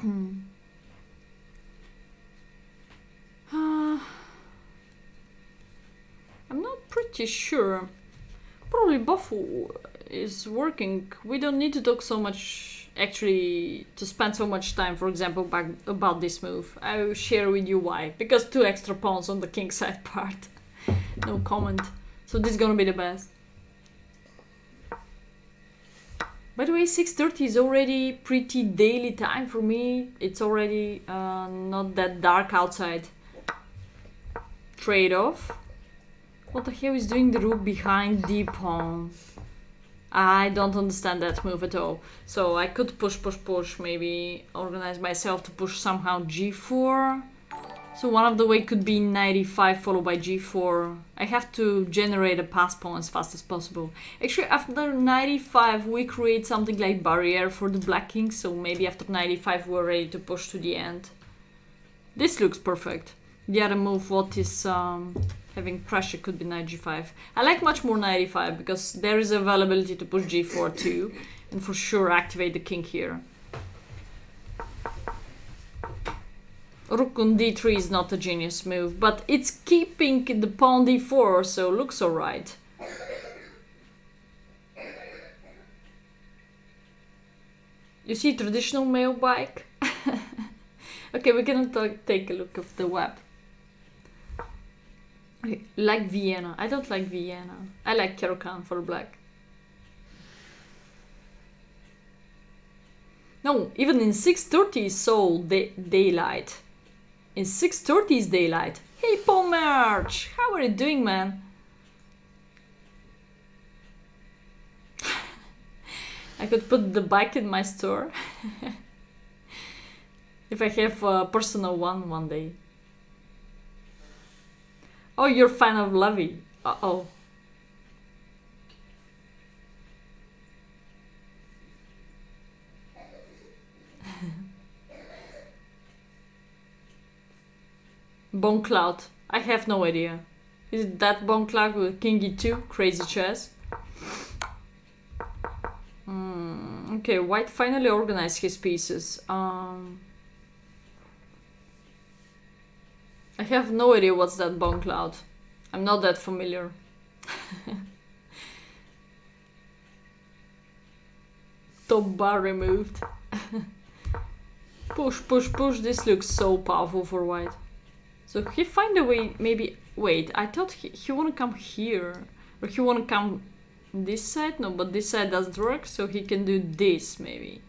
I'm not pretty sure. Probably both is working. We don't need to talk so much, actually, to spend so much time, for example, about this move. I will share with you why. Because 2 extra pawns on the king side part. No comment. So this is gonna be the best. By the way, 6:30 is already pretty daily time for me. It's already not that dark outside. Trade-off. What the hell is doing the rook behind d pawn? I don't understand that move at all. So I could push, maybe organize myself to push somehow g4. So one of the way could be knight e5 followed by g4. I have to generate a pass pawn as fast as possible. Actually, after knight e5 we create something like barrier for the black king. So maybe after knight e5 we're ready to push to the end. This looks perfect. The other move, what is having pressure, could be knight g5. I like much more knight e5 because there is availability to push g4 too, and for sure activate the king here. Rook on d3 is not a genius move, but it's keeping the pawn d4, so looks alright. You see traditional male bike? Okay, we're gonna take a look of the web. Okay, like Vienna. I don't like Vienna. I like Kerokan for black. No, even in 630 is so daylight. In 630 is daylight. Hey, Pomerch! How are you doing, man? I could put the bike in my store. If I have a personal one day. Oh, you're a fan of Lovey. Uh-oh. Bone Cloud. I have no idea. Is it that Bone Cloud with King E2? Crazy chess? Okay, White finally organized his pieces. I have no idea what's that Bone Cloud. I'm not that familiar. Top bar removed. Push, push, push. This looks so powerful for White. So he find a way, maybe... Wait, I thought he wanna come here. Or he wanna come this side? No, but this side doesn't work, so he can do this, maybe.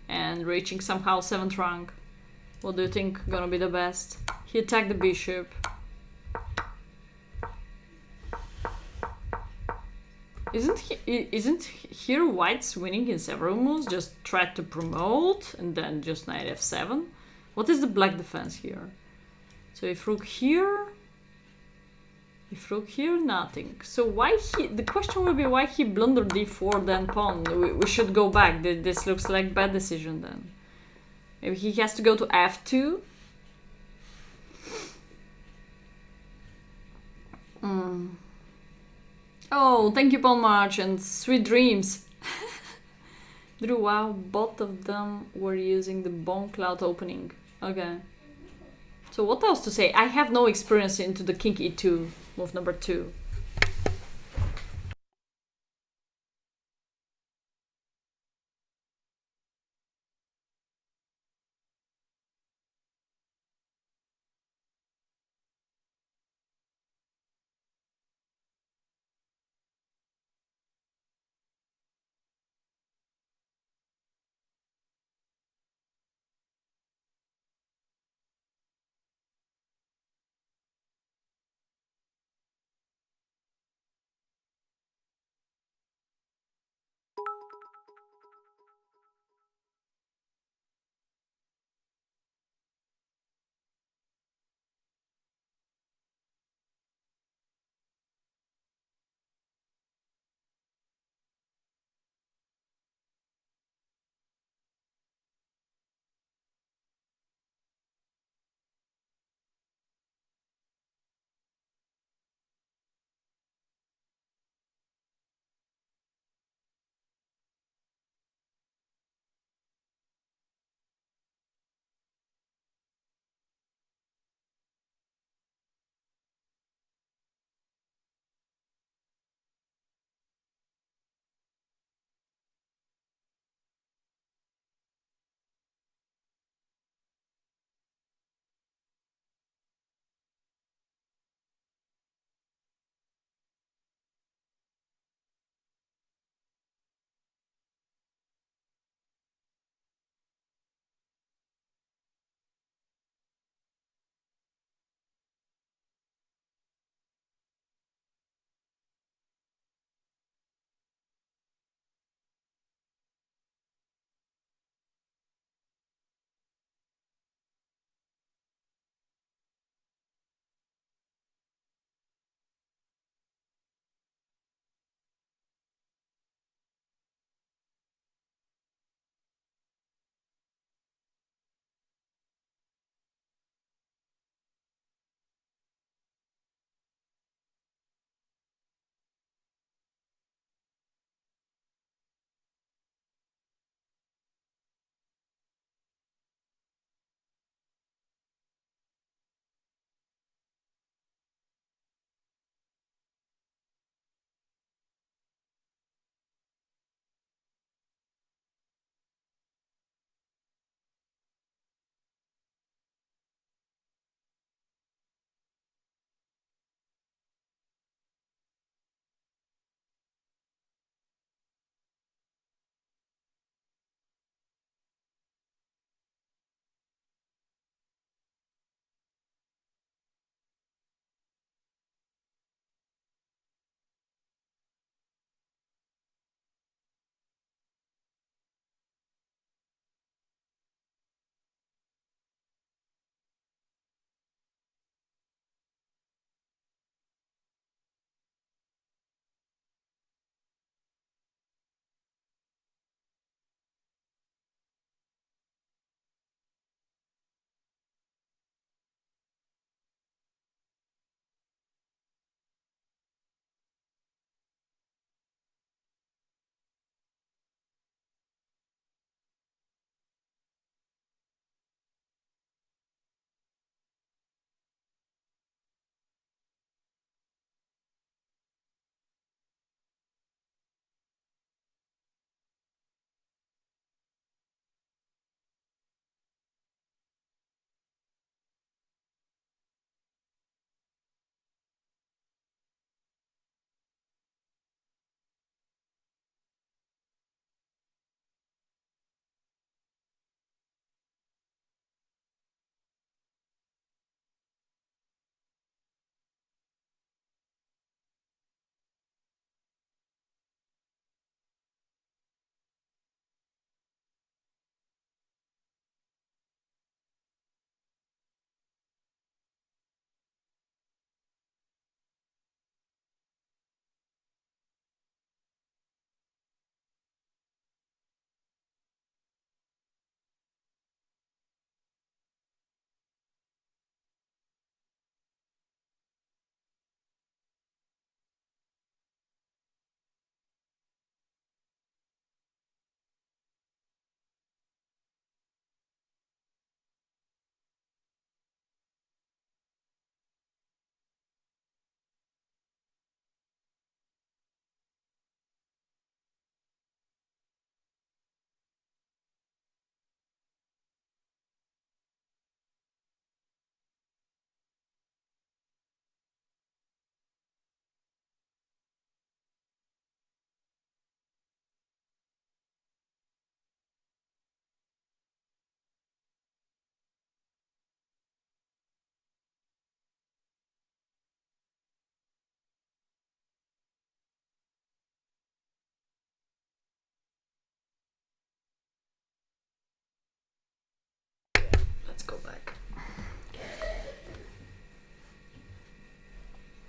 And reaching somehow 7th rank. What do you think gonna be the best? He attacked the bishop. Isn't here White's winning in several moves? Just try to promote and then just knight f7? What is the black defense here? So if rook here... If rook here, nothing. So why he... The question will be why he blundered d4 then pawn. We should go back. This looks like bad decision then. Maybe he has to go to f2. Oh, thank you, Paul March, and sweet dreams. Drew, wow, both of them were using the Bone Cloud opening. Okay. So what else to say? I have no experience into the King E2, move number 2.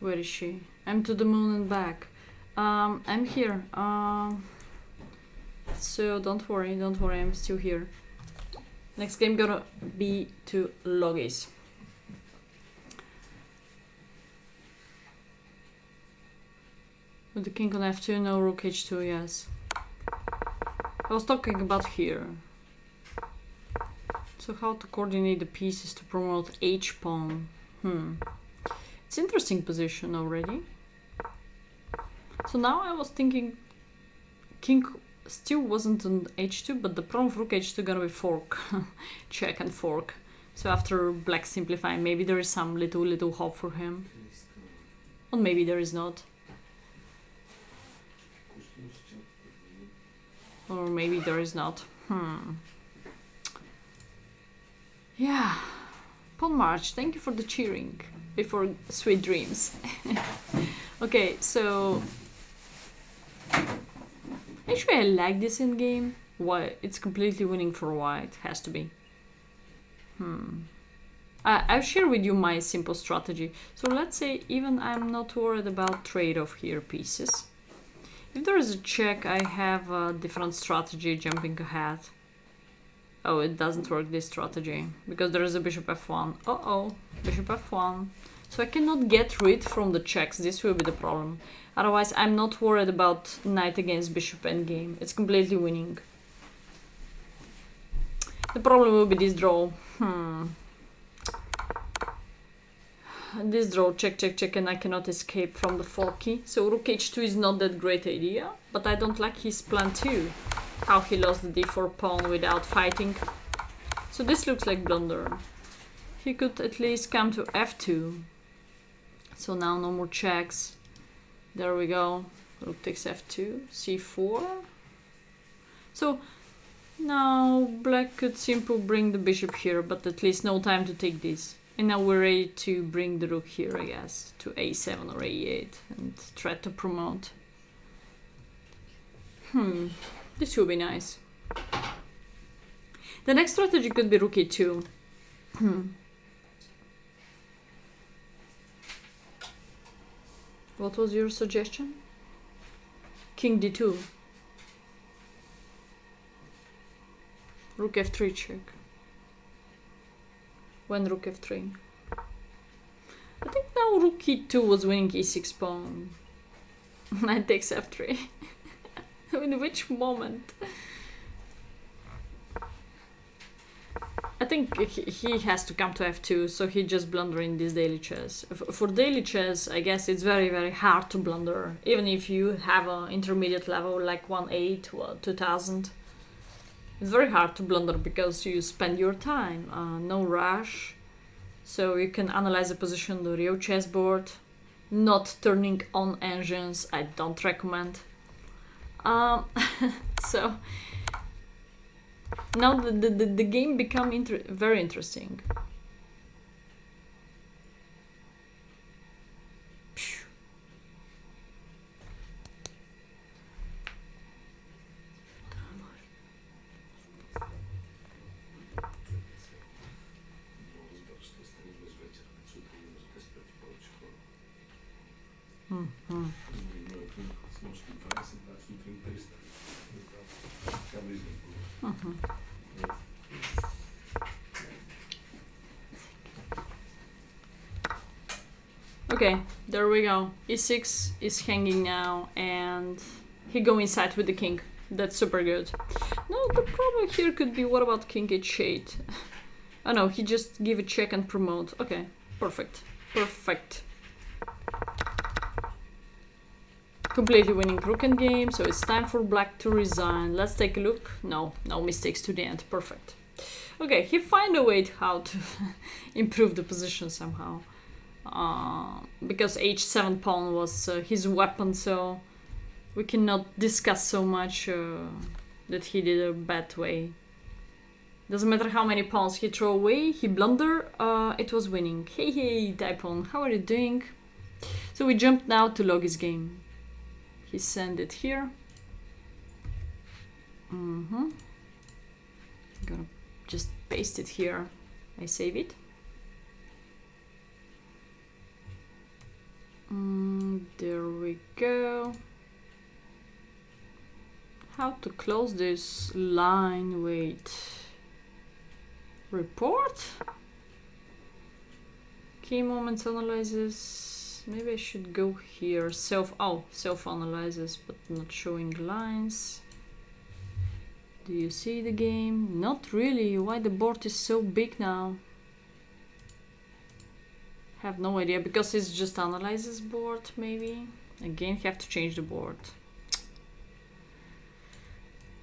Where is she? I'm to the moon and back. I'm here. So don't worry, I'm still here. Next game gonna be to Logis. With the king on f2, no rook h2, yes. I was talking about here. So how to coordinate the pieces to promote h-pawn. It's interesting position already. So now I was thinking king still wasn't on h2, but the pawn of rook h2 gonna be fork. Check and fork. So after black simplifying, maybe there is some little hope for him. Or maybe there is not. Or maybe there is not. Yeah. Pawn March, thank you for the cheering. Before sweet dreams. Okay, so actually I like this endgame. Why? It's completely winning for white. Has to be. I'll share with you my simple strategy. So let's say even I'm not worried about trade-off here pieces. If there is a check, I have a different strategy jumping ahead. Oh, it doesn't work, this strategy, because there is a bishop f1. Uh-oh, bishop f1. So I cannot get rid from the checks, this will be the problem. Otherwise, I'm not worried about knight against bishop endgame. It's completely winning. The problem will be this draw. This draw, check, and I cannot escape from the forky. So rook h2 is not that great idea, but I don't like his plan too. How he lost the d4 pawn without fighting. So this looks like blunder. He could at least come to f2. So now no more checks. There we go. Rook takes f2, c4. So now black could simply bring the bishop here, but at least no time to take this. And now we're ready to bring the rook here, I guess, to a7 or a8 and try to promote. This will be nice. The next strategy could be rook e2. What was your suggestion? King d2. Rook f3 check. When rook f3. I think now rook e2 was winning e6 pawn. Knight takes f3. In which moment? I think he has to come to f2, so he just blunder in this daily chess. For daily chess, I guess it's very hard to blunder, even if you have an intermediate level like 1.8 or 2000. It's very hard to blunder because you spend your time, no rush, so you can analyze the position on the real chessboard, not turning on engines. I don't recommend. So now the game become very interesting. Okay, there we go. e6 is hanging now, and he go inside with the king. That's super good. No, the problem here could be, what about king h8? Oh no, he just give a check and promote. Okay, perfect. Completely winning rook endgame, so it's time for black to resign. Let's take a look. No mistakes to the end. Perfect. Okay, he find a way how to improve the position somehow. Because h7 pawn was his weapon, so we cannot discuss so much that he did a bad way. Doesn't matter how many pawns he throw away, he blunder, it was winning. Hey Daipon, how are you doing? So we jump now to Logi's game. He sent it here. Gonna just paste it here. I save it. There we go. How to close this line? Wait. Report? Key moments analysis. Maybe I should go here. Self analysis, but not showing lines. Do you see the game? Not really. Why the board is so big now? Have no idea, because it's just analyzes board, maybe. Again, have to change the board.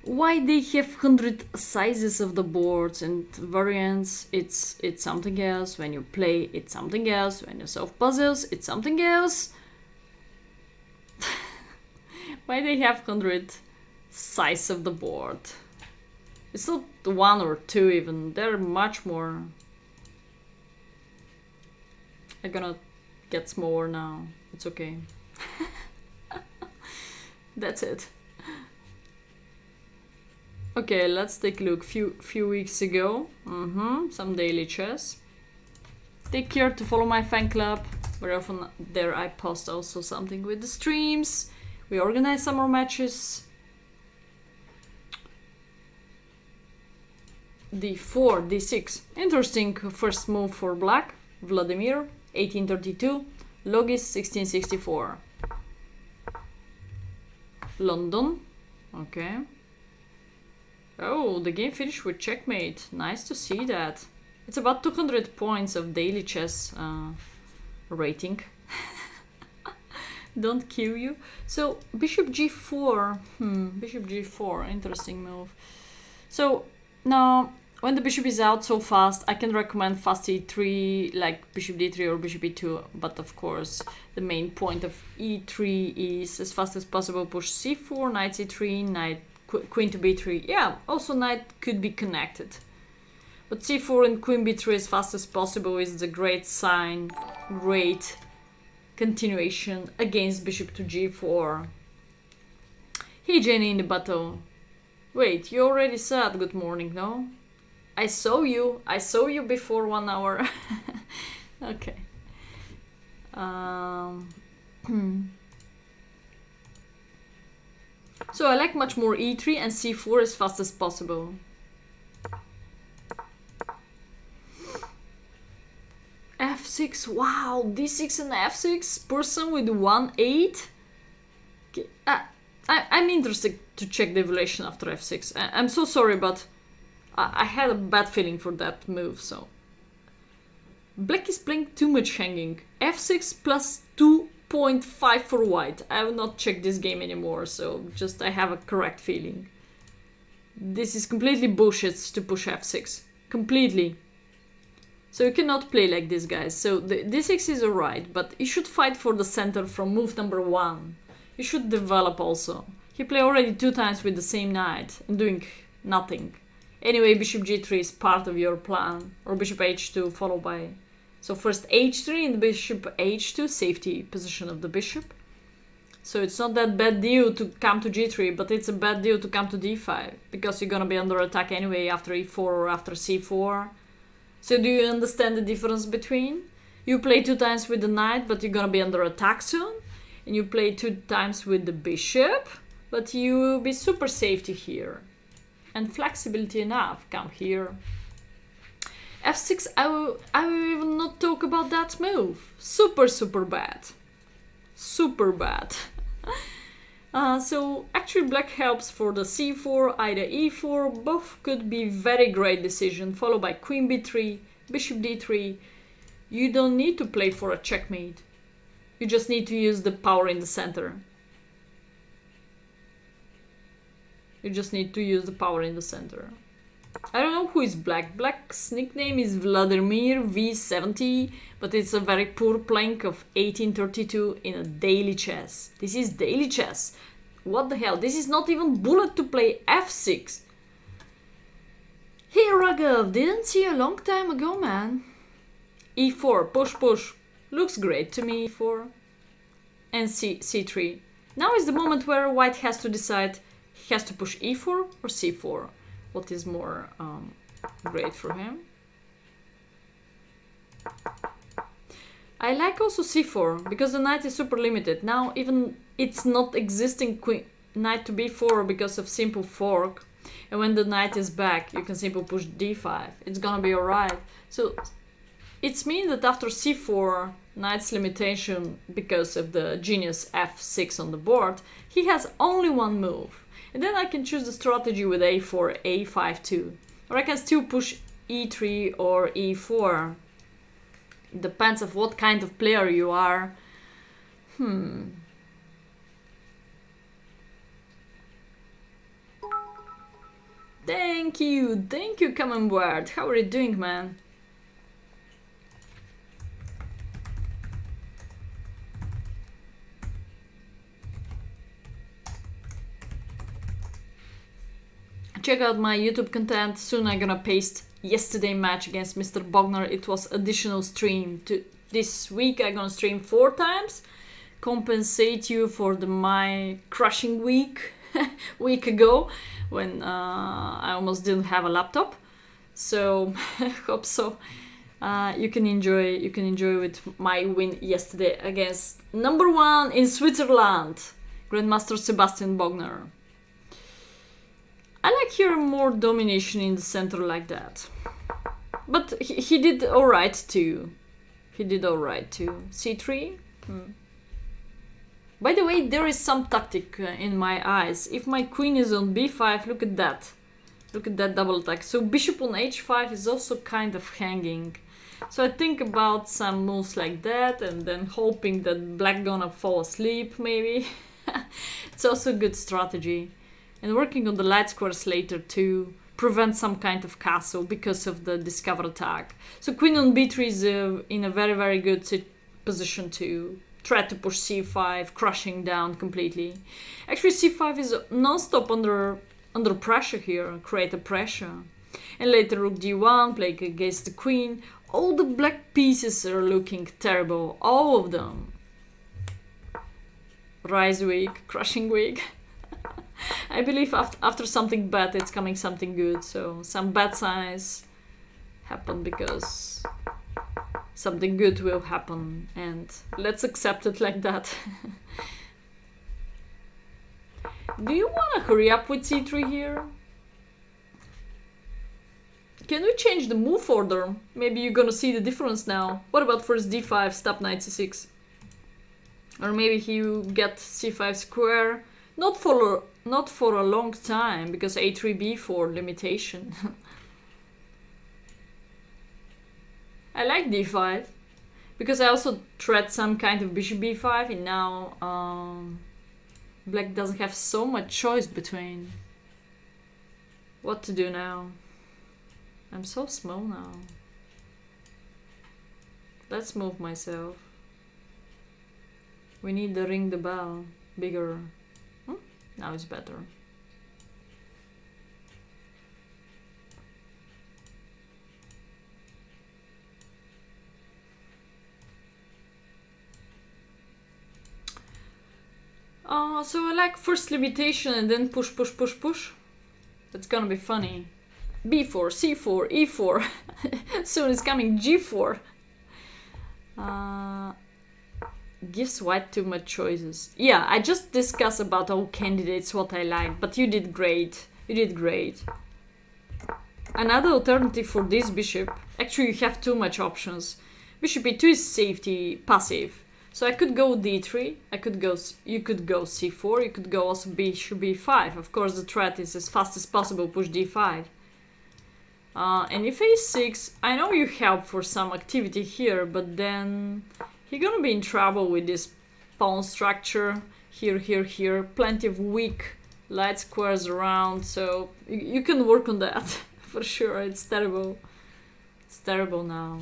Why they have 100 sizes of the boards and variants? It's something else. When you play, it's something else. When you solve puzzles, it's something else. Why they have 100 size of the board? It's not one or two even. They're much more. I'm gonna get smaller now. It's okay. That's it. Okay, let's take a look. Few weeks ago, some daily chess. Take care to follow my fan club. Very often there I post also something with the streams. We organize some more matches. D4, D6. Interesting first move for black. Vladimir, 1832. Logis, 1664. London. Okay. Oh, the game finished with checkmate. Nice to see that. It's about 200 points of daily chess rating. Don't kill you. So, bishop g4. Bishop g4. Interesting move. So, now, when the bishop is out so fast, I can recommend fast e3, like bishop d3 or bishop e2. But of course, the main point of e3 is as fast as possible push c4, knight c3, knight queen to b3. Yeah, also knight could be connected. But c4 and queen b3 as fast as possible is the great sign, great continuation against bishop to g4. Hey Jenny in the battle. Wait, you already said good morning, no? I saw you before 1 hour. Okay. So I like much more e3 and c4 as fast as possible. f6, wow, d6 and f6, person with 1-8. I'm interested to check the evaluation after f6. I'm so sorry, but I had a bad feeling for that move, so. Black is playing too much hanging. f6 plus 2.5 for white. I will not check this game anymore, so just I have a correct feeling. This is completely bullshit to push f6. Completely. So you cannot play like this, guys. So the d6 is alright, but you should fight for the center from move number 1. You should develop also. He played already 2 times with the same knight and doing nothing. Anyway, bishop g3 is part of your plan. Or bishop h2 followed by... So first h3 and bishop h2, safety position of the bishop. So it's not that bad deal to come to g3, but it's a bad deal to come to d5. Because you're gonna be under attack anyway after e4 or after c4. So do you understand the difference between? You play 2 times with the knight, but you're gonna be under attack soon. And you play 2 times with the bishop, but you will be super safety here. And flexibility enough, come here. f6, I will even not talk about that move. Super bad. Super bad. So actually black helps for the c4, either e4, both could be very great decision, followed by queen b3, bishop d3. You don't need to play for a checkmate. You just need to use the power in the center. You just need to use the power in the center. I don't know who is black. Black's nickname is Vladimir V70, but it's a very poor plank of 1832 in a daily chess. This is daily chess. What the hell? This is not even bullet to play f6. Hey Raghav, didn't see you a long time ago, man. e4, push. Looks great to me, e4. And c3. Now is the moment where white has to decide he has to push e4 or c4. What is more great for him? I like also c4 because the knight is super limited. Now even it's not existing queen knight to b4 because of simple fork. And when the knight is back, you can simply push d5. It's gonna be alright. So it's mean that after c4, knight's limitation because of the genius f6 on the board, he has only one move. And then I can choose the strategy with a4, a5 too. Or I can still push e3 or e4. Depends of what kind of player you are. Thank you, Camembert. How are you doing, man? Check out my YouTube content. Soon I'm gonna paste yesterday match against Mr. Bogner. It was additional stream. This week I'm gonna stream 4 times. Compensate you for my crushing week ago when I almost didn't have a laptop. So hope so. You can enjoy with my win yesterday against #1 in Switzerland, Grandmaster Sebastian Bogner. I like here more domination in the center like that. But he did alright too. c3? By the way, there is some tactic in my eyes. If my queen is on b5, look at that. Look at that double attack. So bishop on h5 is also kind of hanging. So I think about some moves like that and then hoping that black gonna fall asleep maybe. It's also a good strategy. And working on the light squares later to prevent some kind of castle because of the discover attack. So queen on b3 is in a very, very good position to try to push c5, crushing down completely. Actually, c5 is non-stop under pressure here, create a pressure. And later rook d1, play against the queen. All the black pieces are looking terrible, all of them. Rise weak, crushing weak. I believe after something bad, it's coming something good. So some bad signs happen because something good will happen, and let's accept it like that. Do you want to hurry up with c3 here? Can we change the move order? Maybe you're gonna see the difference now. What about first d5, stop knight c6? Or maybe you get c5 square. Not for a long time, because a3 b4 limitation. I like d5 because I also tried some kind of bishop b5, and now black doesn't have so much choice between what to do now. I'm so small now. Let's move myself. We need to ring the bell bigger. Now it's better. So I like first limitation and then push. That's gonna be funny. b4, c4, e4. Soon it's coming g4. Gives white too much choices. Yeah, I just discussed about all candidates what I like, but you did great. Another alternative for this bishop, actually you have too much options. Bishop e2 is safety, passive. So I could go d3, you could go c4, you could go also bishop b5. Of course the threat is as fast as possible push d5. And if a6, I know you help for some activity here, but then you're gonna be in trouble with this pawn structure. Here. Plenty of weak light squares around, so you can work on that for sure. It's terrible. It's terrible now.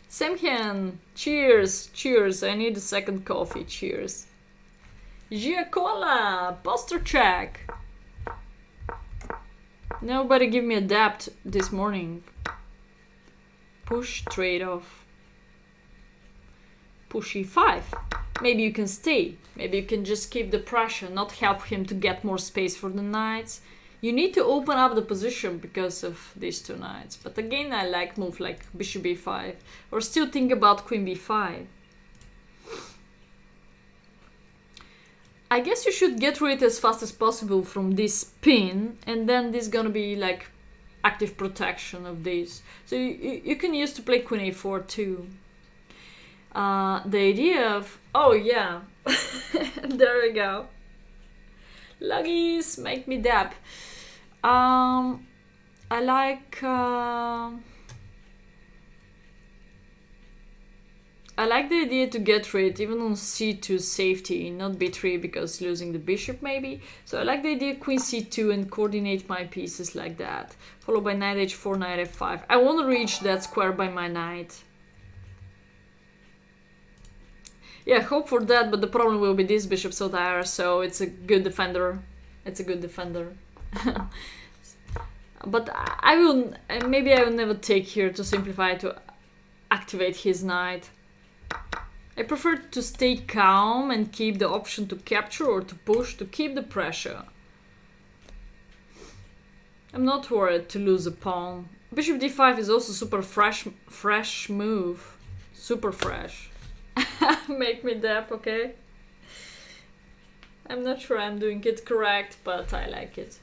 Semhian, cheers. I need a second coffee. Cheers. Giacola, poster check. Nobody give me a dap this morning. Push, trade-off. Push e5. Maybe you can stay. Maybe you can just keep the pressure, not help him to get more space for the knights. You need to open up the position because of these two knights. But again, I like move like bishop b5. Or still think about queen b5. I guess you should get rid as fast as possible from this pin. And then this is gonna be like active protection of this. So you can use to play queen a4 too. The idea of... Oh yeah. There we go. Luggies, make me dab. I like the idea to get rid even on c2 safety, not b3 because losing the bishop maybe. So I like the idea queen c2 and coordinate my pieces like that. Followed by knight h4, knight f5. I want to reach that square by my knight. Yeah, hope for that, but the problem will be this bishop so dire, so it's a good defender. It's a good defender. But maybe I will never take here to simplify to activate his knight. I prefer to stay calm and keep the option to capture or to push to keep the pressure. I'm not worried to lose a pawn. Bishop d5 is also super fresh move. Super fresh. Make me dap, okay? I'm not sure I'm doing it correct, but I like it.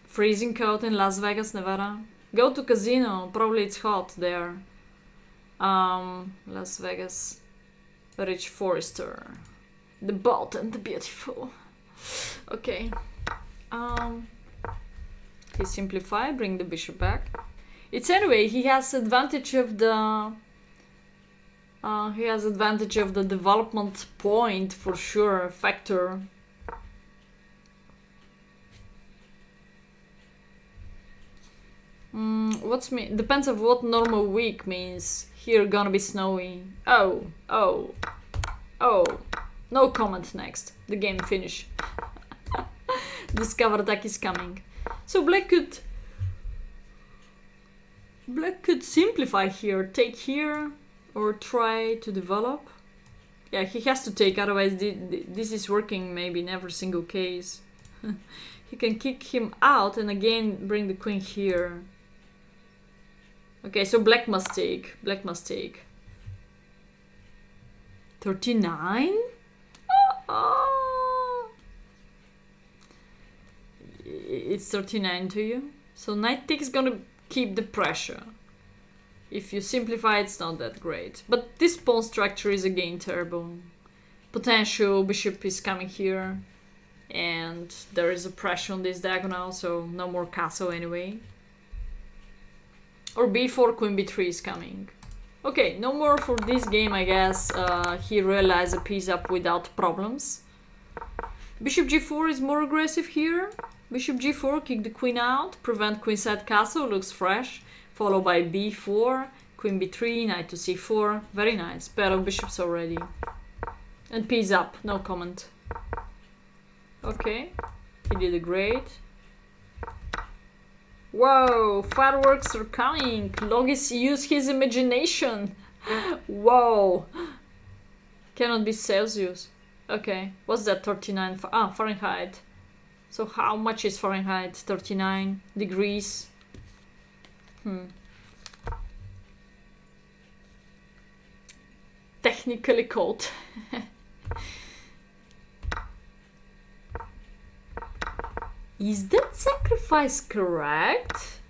Freezing cold in Las Vegas, Nevada. Go to casino, probably it's hot there. Las Vegas. Rich Forrester. The bold and the beautiful. Okay. He simplify, bring the bishop back. It's anyway, he has advantage of the development point for sure, factor. Depends on what normal week means. Here gonna be snowy. Oh. No comment next. The game finish. Discover attack is coming. So black could simplify here, take here, or try to develop. Yeah, he has to take, otherwise this is working maybe in every single case. He can kick him out and again bring the queen here. Okay, so black must take. 39? Oh. It's 39 to you. So knight takes gonna keep the pressure. If you simplify, it's not that great. But this pawn structure is again terrible. Potential bishop is coming here. And there is a pressure on this diagonal, so no more castle anyway. Or b4, queen b3 is coming. Okay, no more for this game, I guess. He realized a piece up without problems. Bishop g4 is more aggressive here. Bishop g4, kick the queen out, prevent queenside castle, looks fresh. Followed by b4, queen b3, knight to c4. Very nice. Pair of bishops already. And piece up, no comment. Okay, he did a great. Whoa, fireworks are coming. Logis used his imagination. Whoa. Cannot be Celsius. Okay, what's that? 39 Fahrenheit. So how much is Fahrenheit? 39 degrees. Technically cold. Is that sacrifice correct?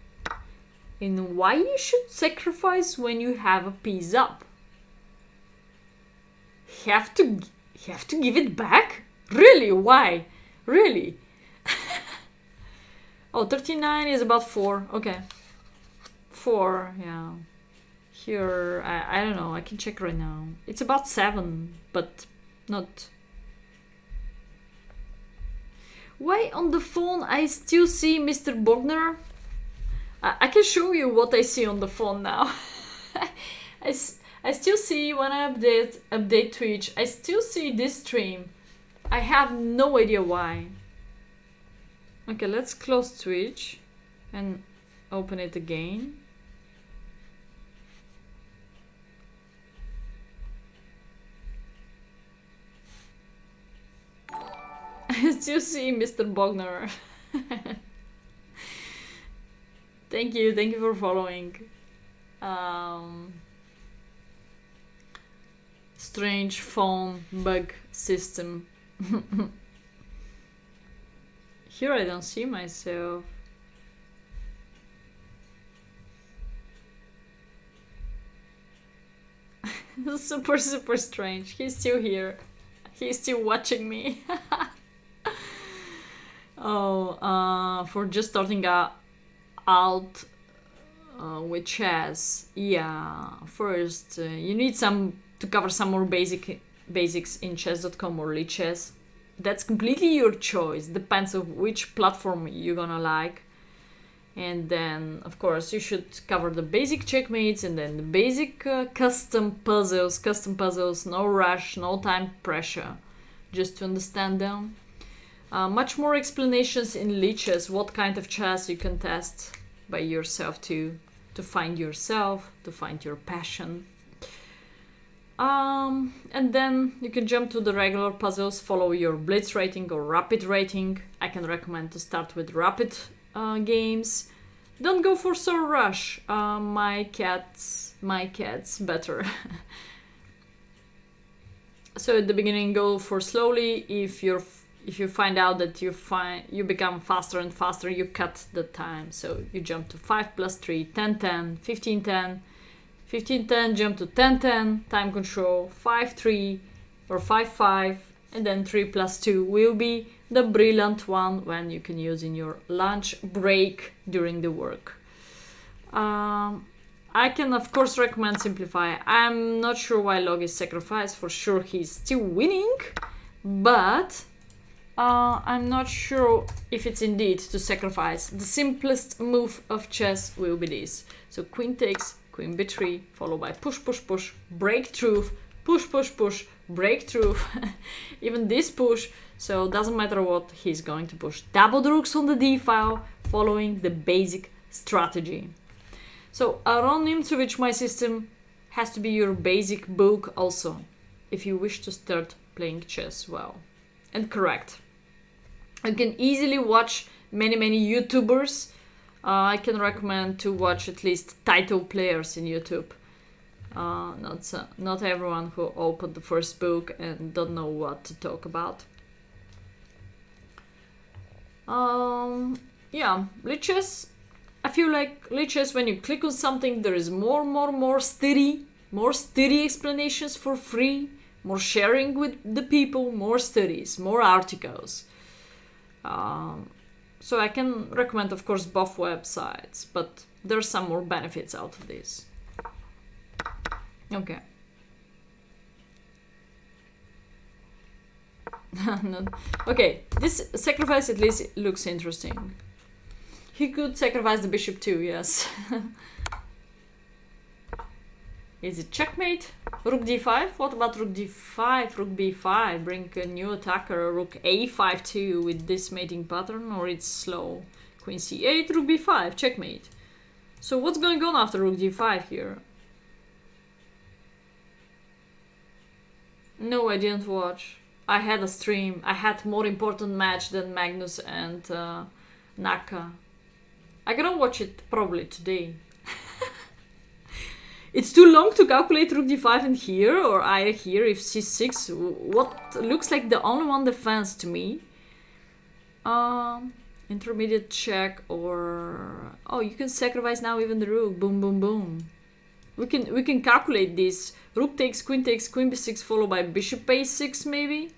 And why you should sacrifice when you have a piece up? Have to give it back? Really? Why? Really? Oh, 39 is about 4. Okay. 4, yeah. Here, I don't know. I can check right now. It's about 7, but not... Why on the phone I still see Mr. Bogner? I can show you what I see on the phone now. I still see when I update Twitch, I still see this stream. I have no idea why. Okay, let's close Twitch and open it again. As you see, Mr. Bogner. Thank you for following. Strange phone bug system. Here I don't see myself. Super strange. He's still here. He's still watching me. For just starting out with chess. Yeah, first you need to cover some more basics in chess.com or Lichess. That's completely your choice. Depends on which platform you're gonna like. And then, of course, you should cover the basic checkmates and then the basic custom puzzles, no rush, no time pressure, just to understand them. Much more explanations in Lichess, what kind of chess you can test by yourself to find yourself, to find your passion. And then you can jump to the regular puzzles, follow your blitz rating or rapid rating. I can recommend to start with rapid games. Don't go for so rush. My cat's better. So at the beginning, go for slowly. If you find out that you become faster and faster, you cut the time. So you jump to 5 plus 3, 10, 10, 15, 10. 15, 10, jump to 10, 10, time control, 5, 3, or 5, 5, and then 3 plus 2 will be the brilliant one when you can use in your lunch break during the work. I can of course recommend Simplify. I'm not sure why Log is sacrificed. For sure he's still winning, but I'm not sure if it's indeed to sacrifice. The simplest move of chess will be this. So queen takes, queen b3, followed by push, push, push, breakthrough, push, push, push, breakthrough. Even this push, so doesn't matter what he's going to push. Double rooks on the d file, following the basic strategy. So Aron Nimcovich, my system, has to be your basic book also, if you wish to start playing chess well and correct. You can easily watch many YouTubers. I can recommend to watch at least title players in YouTube. Not everyone who opened the first book and don't know what to talk about. Yeah, Lichess. I feel like Lichess, when you click on something, there is more steady explanations for free, more sharing with the people, more studies, more articles. So I can recommend, of course, both websites, but there's some more benefits out of this. Okay. Okay, this sacrifice at least looks interesting. He could sacrifice the bishop too, yes. Is it checkmate? Rook d5? What about rook d5? Rook b5? Bring a new attacker. Rook a5 too with this mating pattern, or it's slow? Queen c8, rook b5, checkmate. So what's going on after rook d5 here? No, I didn't watch. I had a stream. I had more important match than Magnus and Naka. I'm gonna watch it probably today. It's too long to calculate rook d5 and here, or either here if c6. What looks like the only one defense to me. Intermediate check, or oh, you can sacrifice now even the rook. Boom, boom, boom. We can calculate this. Rook takes, queen b6, followed by bishop a6 maybe.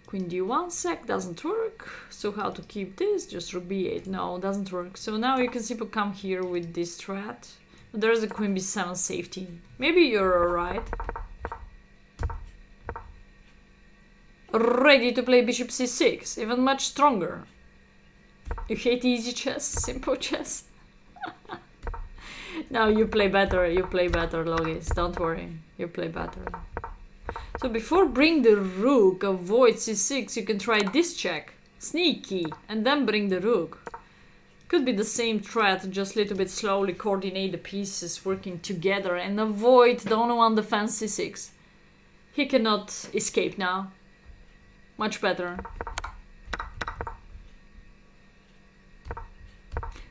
Queen d1 sec doesn't work. So how to keep this? Just rook b8. No, doesn't work. So now you can simply come here with this strat. There's a queen b7 safety. Maybe you're alright. Ready to play bishop c6. Even much stronger. You hate easy chess? Simple chess? No, you play better, Logis. Don't worry. You play better. So before bring the rook, avoid c6, you can try this check. Sneaky. And then bring the rook. Could be the same threat, just a little bit slowly coordinate the pieces working together and avoid the only one defense c6. He cannot escape now. Much better.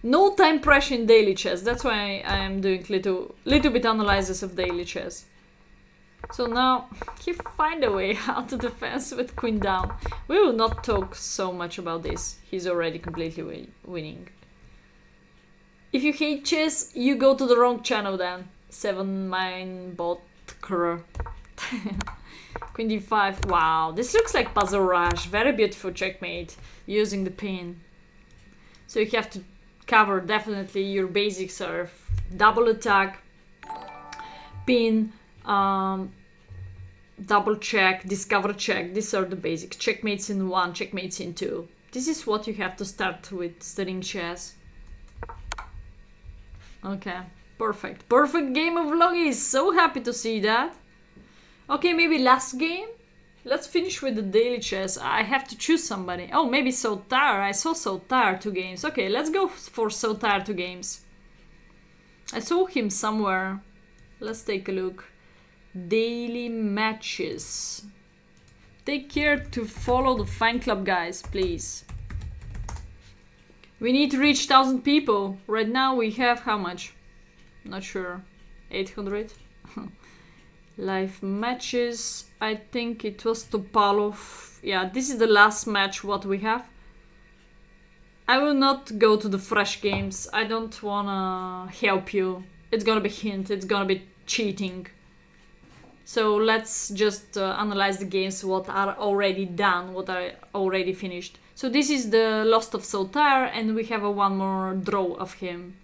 No time pressure in daily chess. That's why I am doing little bit analysis of daily chess. So now he find a way out to defense with queen down. We will not talk so much about this. He's already completely winning. If you hate chess, you go to the wrong channel then. 7 mine bot Queen d5. Wow, this looks like puzzle rush. Very beautiful checkmate using the pin. So you have to cover definitely your basic serve. Double attack, pin, double check, discover check. These are the basic checkmates in 1, checkmates in 2. This is what you have to start with studying chess. Okay, perfect. Perfect game of Logis. So happy to see that. Okay, maybe last game? Let's finish with the daily chess. I have to choose somebody. Oh, maybe Sotar. I saw Sotar 2 games. Okay, let's go for Sotar 2 games. I saw him somewhere. Let's take a look. Daily matches. Take care to follow the Fanclub, guys, please. We need to reach 1,000 people. Right now we have how much? Not sure. 800? Live matches. I think it was Topalov. Yeah, this is the last match what we have. I will not go to the fresh games. I don't wanna help you. It's gonna be hint. It's gonna be cheating. So let's just analyze the games what are already done, what are already finished. So this is the Lost of Sotar, and we have a one more draw of him.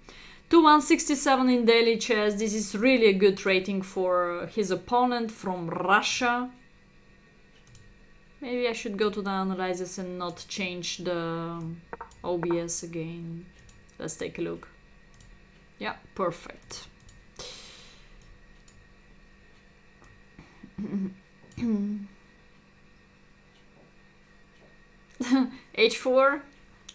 2167 in daily chess. This is really a good rating for his opponent from Russia. Maybe I should go to the analysis and not change the OBS again. Let's take a look. Yeah, perfect. H4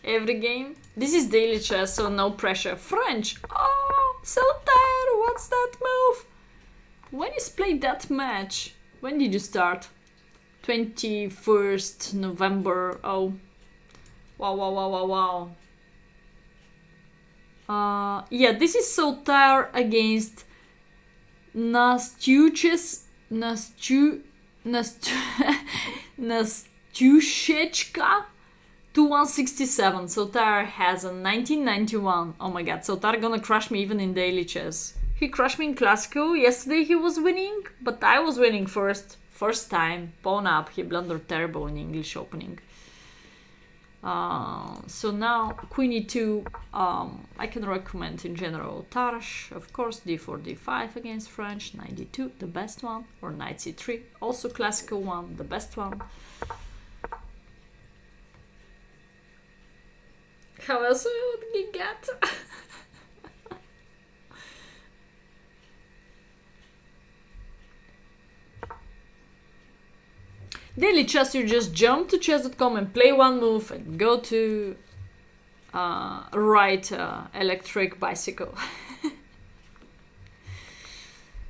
every game. This is daily chess, so no pressure. French. Oh, so tired. What's that move? When is played that match? When did you start? 21st November. Oh, wow. Yeah, this is Sotar against Nastushechka 2167. Sotar has a 1991. Oh my god, Sotar gonna crush me even in daily chess. He crushed me in classical. Yesterday he was winning, but I was winning first. First time. Pawn up. He blundered terrible in English opening. So now Queen e2. I can recommend in general Tarsh, of course, d4, d5 against French, knight d2, the best one, or knight c3, also classical one, the best one. How else would we get? Daily chess, you just jump to chess.com and play one move and go to ride electric bicycle.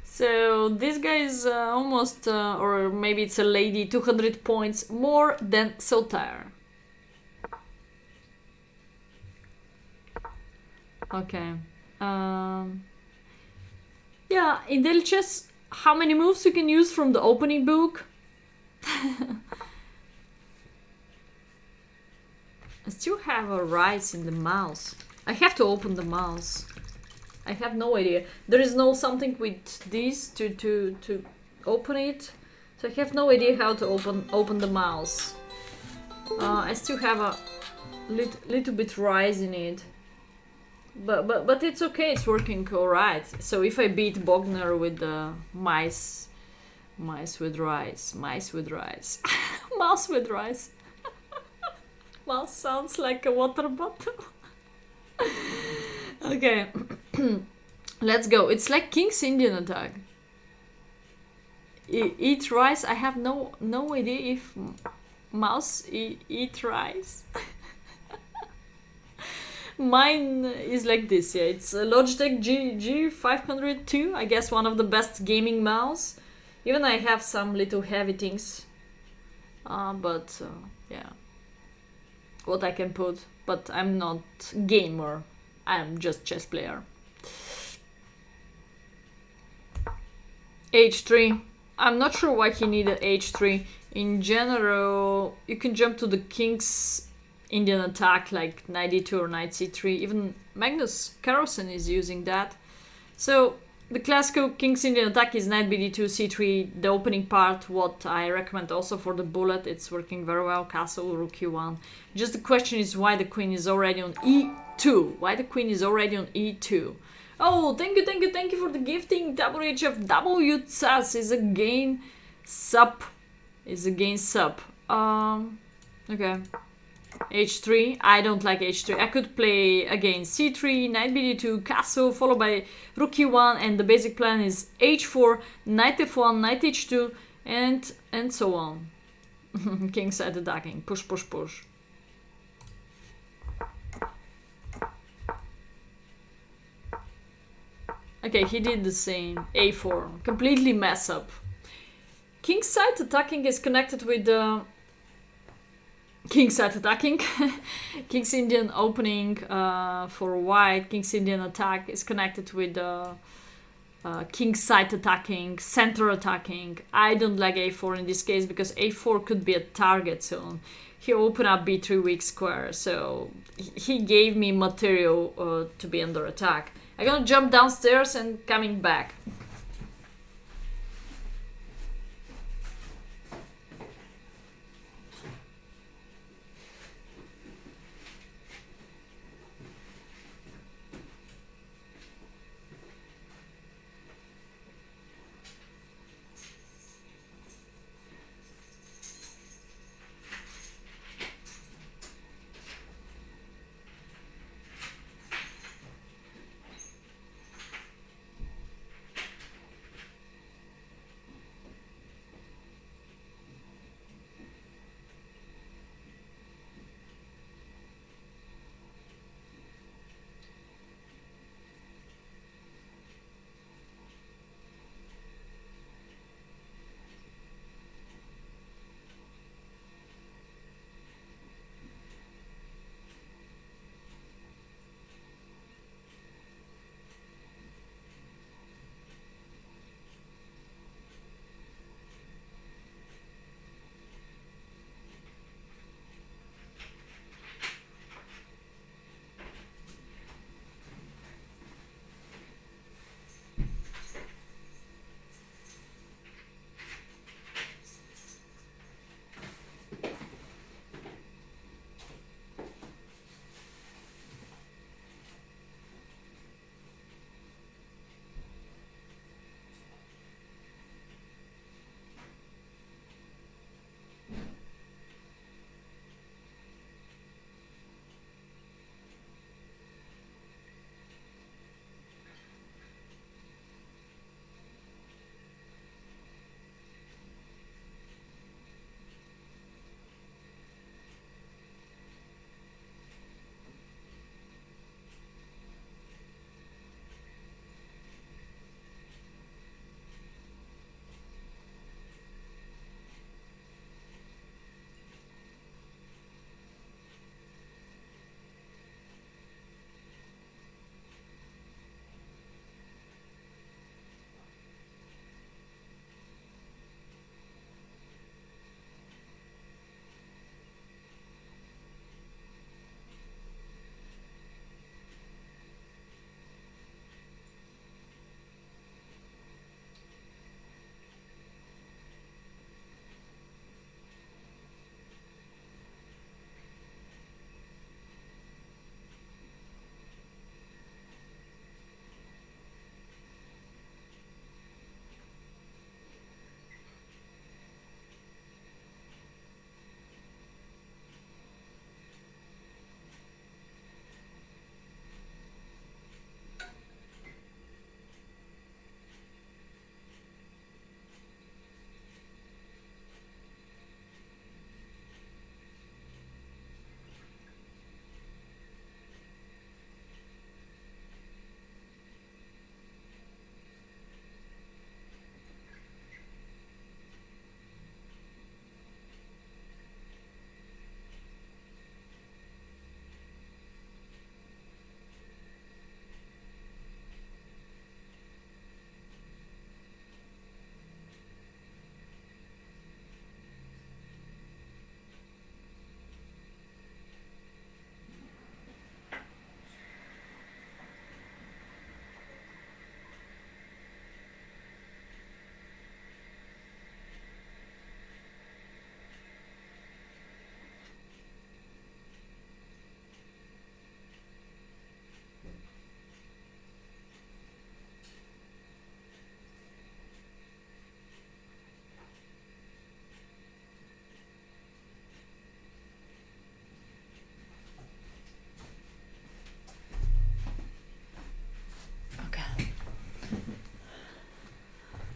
So this guy is almost, or maybe it's a lady, 200 points more than Sotar. Okay. Yeah, in daily chess, how many moves you can use from the opening book? I still have a rise in the mouse. I have to open the mouse. I have no idea. There is no something with this to open it. So I have no idea how to open the mouse. I still have a little bit rise in it. But it's okay, it's working alright. So if I beat Bogner with the mice with rice. Mouse with rice. Mouse sounds like a water bottle. Okay. Let's go. It's like King's Indian attack. Eat rice. I have no idea if mouse eat rice. Mine is like this, yeah. It's a Logitech G502. I guess one of the best gaming mouse. Even I have some little heavy things. But yeah, what I can put. But I'm not gamer. I'm just chess player. H3. I'm not sure why he needed H3. In general, you can jump to the king's Indian attack like knight d2 or knight c3. Even Magnus Carlsen is using that. So the classical king's Indian attack is knight bd2 c3. The opening part, what I recommend also for the bullet, it's working very well. Castle, rook e1. Just the question is why the queen is already on e2. Why the queen is already on e2. Oh, thank you for the gifting. WHFW Tsas is again sub. Okay. H3. I don't like H3. I could play again C3, knight bd2, castle, followed by rook e1, and the basic plan is H4, knight f1, knight h2, and so on. King side attacking. Push, push, push. Okay, he did the same. A4. Completely mess up. King side attacking is connected with the king side attacking. King's Indian opening for white. King's Indian attack is connected with the king side attacking, center attacking. I don't like a4 in this case because a4 could be a target zone. He opened up b3 weak square, so he gave me material to be under attack. I'm gonna jump downstairs and coming back.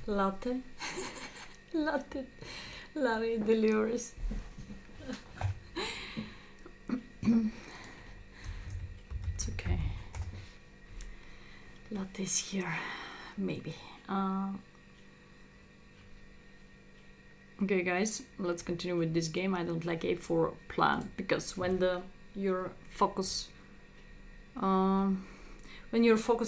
Latte. Latte. Latte delirious. It's okay. Latte's here. Maybe. Okay guys, let's continue with this game. I don't like a4 plan because when your focus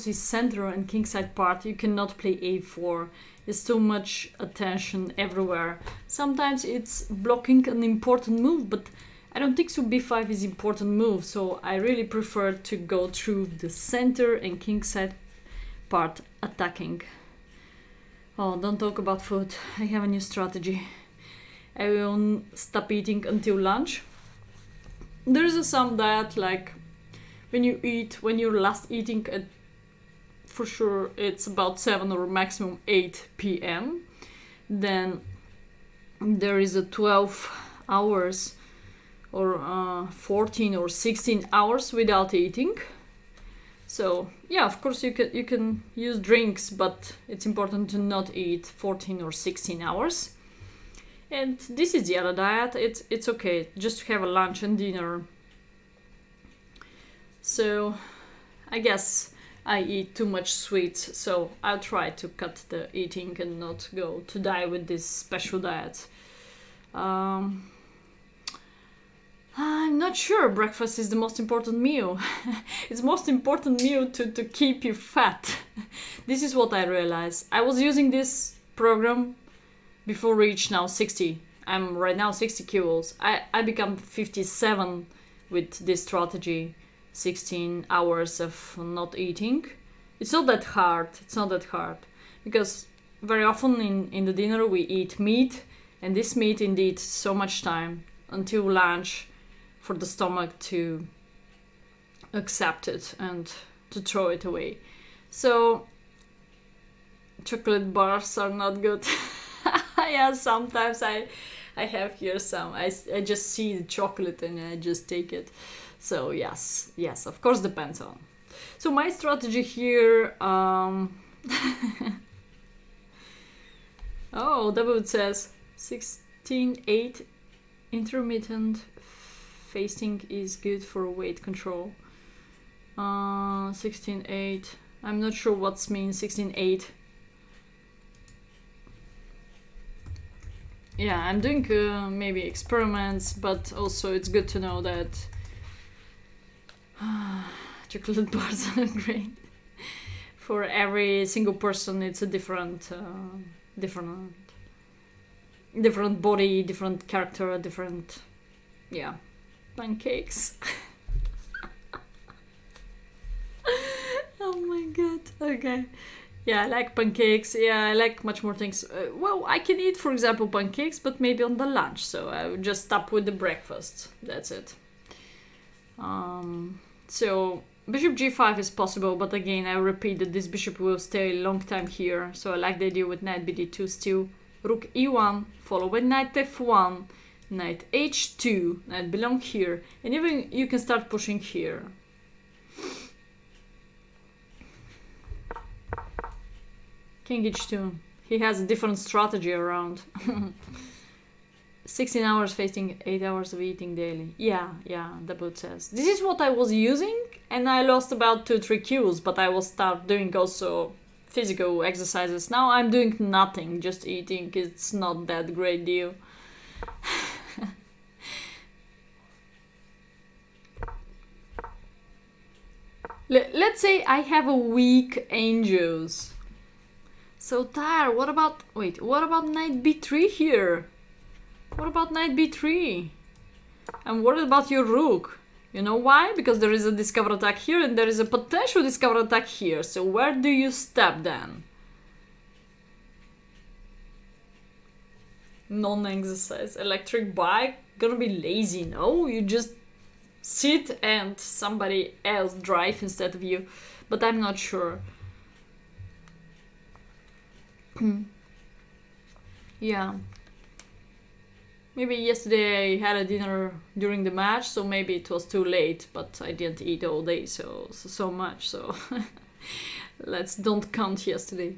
is center and kingside part, you cannot play a4. There's too much attention everywhere. Sometimes it's blocking an important move, but I don't think so b5 is important move, so I really prefer to go through the center and kingside part attacking. Oh, don't talk about food. I have a new strategy. I will stop eating until lunch. There is some diet like when you're last eating at, for sure it's about 7 or maximum 8 p.m. Then there is a 12 hours or 14 or 16 hours without eating. So yeah, of course you can use drinks, but it's important to not eat 14 or 16 hours. And this is the other diet. It's okay just to have a lunch and dinner. So I guess I eat too much sweets, so I'll try to cut the eating and not go to die with this special diet. I'm not sure breakfast is the most important meal. It's most important meal to keep you fat. This is what I realized. I was using this program before reach now 60. I'm right now 60 kilos. I become 57 with this strategy. 16 hours of not eating. It's not that hard. Because very often in the dinner we eat meat, and this meat indeed so much time until lunch for the stomach to accept it and to throw it away. So chocolate bars are not good. Yeah, sometimes I have here some. I just see the chocolate and I just take it. So yes, of course depends on. So my strategy here, oh, David says 16-8 intermittent fasting is good for weight control. 16-8, I'm not sure what means 16-8. Yeah, I'm doing maybe experiments, but also it's good to know that chocolate bars are great. For every single person, it's a different body, different character, different, yeah, pancakes. Oh my god. Okay. Yeah, I like pancakes. Yeah, I like much more things. Well, I can eat, for example, pancakes, but maybe on the lunch. So I would just stop with the breakfast. That's it. So bishop g5 is possible, but again, I repeat that this bishop will stay a long time here. So I like the idea with knight bd2 still. Rook e1, followed by knight f1, knight h2, knight belong here, and even you can start pushing here. King h2. He has a different strategy around. 16 hours facing 8 hours of eating daily. Yeah, the boot says. This is what I was using, and I lost about 2-3 kilos, but I will start doing also physical exercises. Now I'm doing nothing, just eating. It's not that great deal. Let's say I have a weak angels. So tired. What about knight b3 here? What about knight b3? I'm worried about your rook. You know why? Because there is a discover attack here and there is a potential discover attack here. So where do you step then? Non-exercise. Electric bike? Gonna be lazy, no? You just sit and somebody else drive instead of you. But I'm not sure. Yeah. Maybe yesterday I had a dinner during the match, so maybe it was too late, but I didn't eat all day so much, so let's don't count yesterday.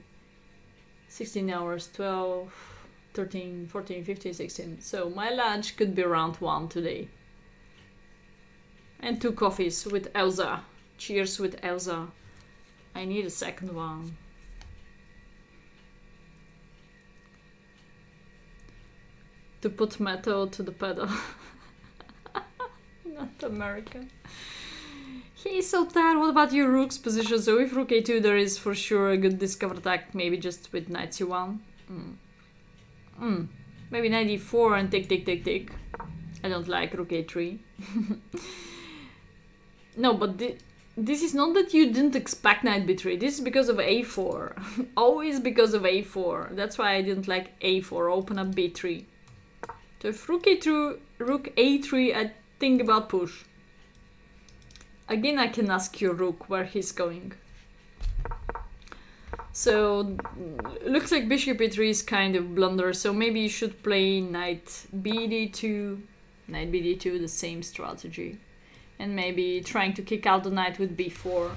16 hours, 12, 13, 14, 15, 16. So my lunch could be round 1 today. And 2 coffees with Elsa. Cheers with Elsa. I need a second one. To put metal to the pedal. Not American. He's so tired. What about your rook's position? So if rook a2, there is for sure a good discover attack. Maybe just with knight c1. Maybe knight e4 and take. I don't like rook a3. No, but this is not that you didn't expect knight b3. This is because of a4. Always because of a4. That's why I didn't like a4. Open up b3. So if rook a3, I think about push. Again, I can ask your rook where he's going. So, looks like bishop e3 is kind of blunder, so maybe you should play knight bd2, the same strategy. And maybe trying to kick out the knight with b4.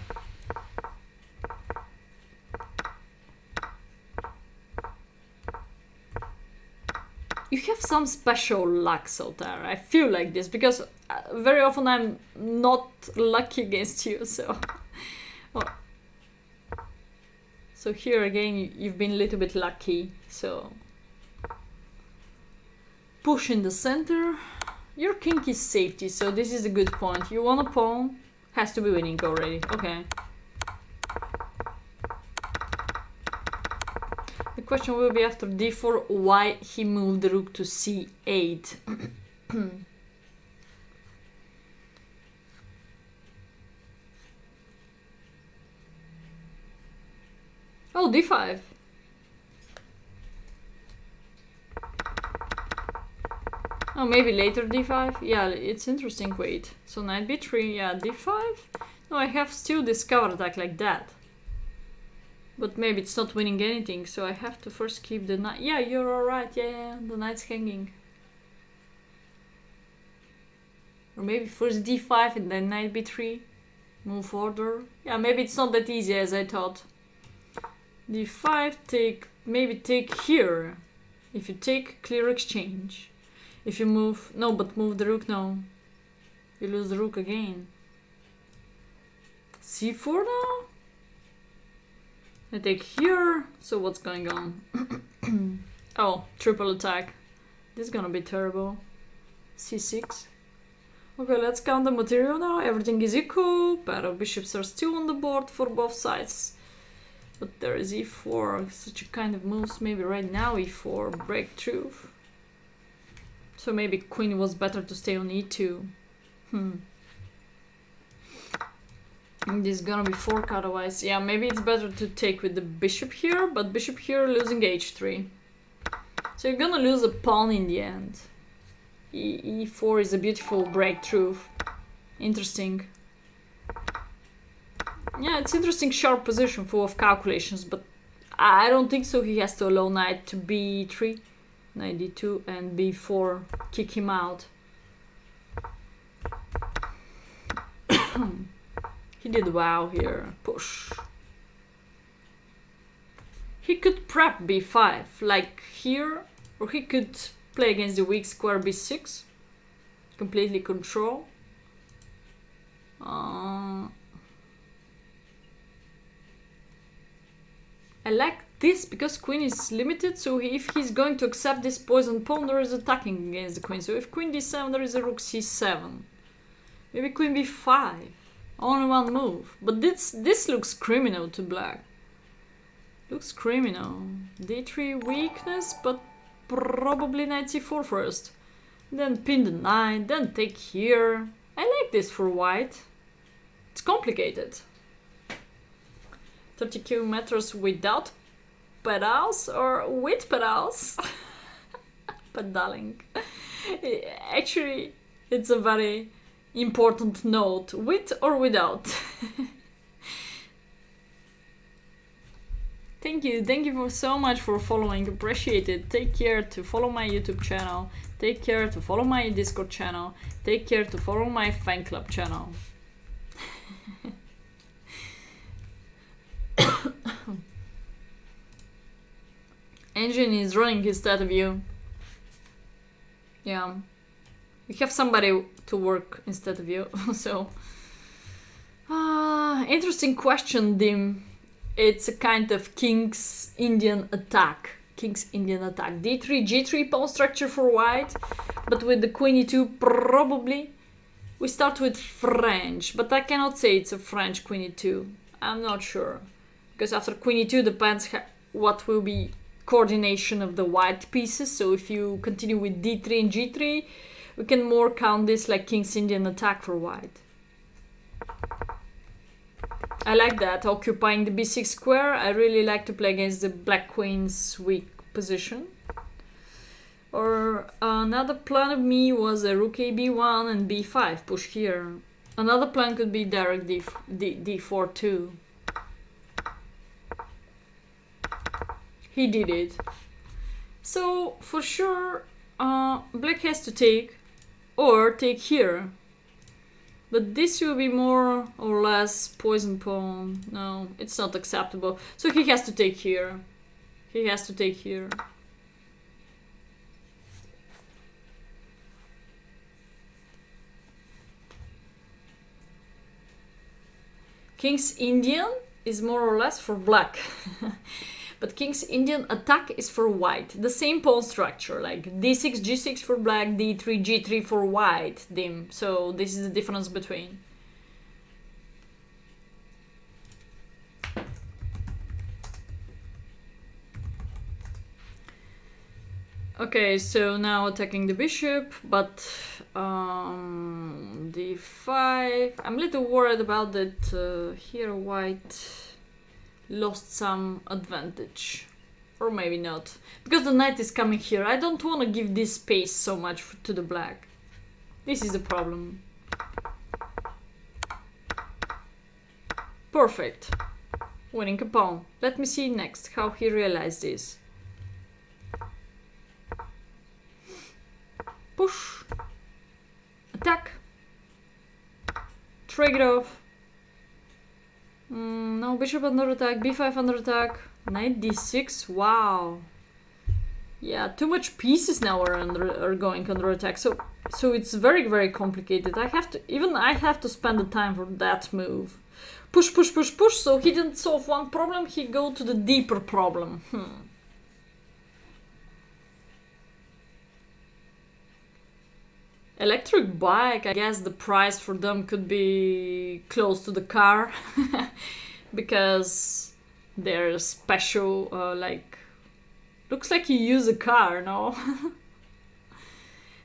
You have some special luck, Sotar. I feel like this because very often I'm not lucky against you, so... Well, so here again, you've been a little bit lucky, so... Push in the center. Your king is safety, so this is a good point. You want a pawn, has to be winning already. Okay. The question will be after d4 why he moved the rook to c8. Oh, d5. Oh, maybe later d5? Yeah, it's interesting. Wait. So knight b3, yeah, d5? No, I have still discovered attack like that. But maybe it's not winning anything, so I have to first keep the knight. Yeah, you're alright, yeah, the knight's hanging. Or maybe first d5 and then knight b3. Move order. Yeah, maybe it's not that easy as I thought. d5, maybe take here. If you take, clear exchange. If you move, no, but move the rook, no. You lose the rook again. c4 now? I take here, so what's going on? Oh, triple attack. This is gonna be terrible. c6. Okay, let's count the material now. Everything is equal. Pair of bishops are still on the board for both sides. But there is e4, such a kind of moves. Maybe right now e4, breakthrough. So maybe queen was better to stay on e2. This is gonna be fork otherwise. Yeah, maybe it's better to take with the bishop here, but bishop here losing h3. So you're gonna lose a pawn in the end. E4 is a beautiful breakthrough. Interesting. Yeah, it's interesting sharp position full of calculations, but I don't think so. He has to allow knight to b3, knight d2 and b4, kick him out. He did wow here, push. He could prep b5, like here, or he could play against the weak square b6, completely control. I like this because queen is limited, so if he's going to accept this poison pawn, there is attacking against the queen. So if queen d7, there is a rook c7. Maybe queen b5. Only one move. But this looks criminal to black. Looks criminal. d3 weakness, but probably knight c4 first. Then pin the knight, then take here. I like this for white. It's complicated. 30 kilometers without pedals or with pedals? Pedaling. Actually, it's a very important note. With or without. Thank you for so much for following. Appreciate it. Take care to follow my YouTube channel. Take care to follow my Discord channel. Take care to follow my fan club channel. Engine is running instead of you. Yeah. We have somebody to work instead of you, so... interesting question, Dim. It's a kind of King's Indian attack. King's Indian attack. D3, G3 pawn structure for white, but with the queen e2 probably. We start with French, but I cannot say it's a French queen e2. I'm not sure. Because after queen e2 depends what will be coordination of the white pieces. So if you continue with d3 and g3, we can more count this like King's Indian attack for white. I like that, occupying the b6 square. I really like to play against the black queen's weak position. Or another plan of me was a rook a b1 and b5, push here. Another plan could be direct d4 too. He did it. So for sure, black has to take or take here. But this will be more or less poison pawn. No, it's not acceptable. So he has to take here. He has to take here. King's Indian is more or less for black. But King's Indian attack is for white. The same pawn structure, like d6, g6 for black, d3, g3 for white, dim. So this is the difference between. Okay, so now attacking the bishop, but d5. I'm a little worried about that here white lost some advantage, or maybe not, because the knight is coming here. I don't want to give this space so much to the black. This is the problem. Perfect. Winning a pawn. Let me see next how he realized this. Push. Attack. Trade it off. No, bishop under attack, b5 under attack, knight d6, wow. Yeah, too much pieces now are going under attack, so it's very, very complicated. I have to spend the time for that move. Push, push, push, push, so he didn't solve one problem, he go to the deeper problem. Electric bike, I guess the price for them could be close to the car. Because they're special, like... Looks like you use a car, no?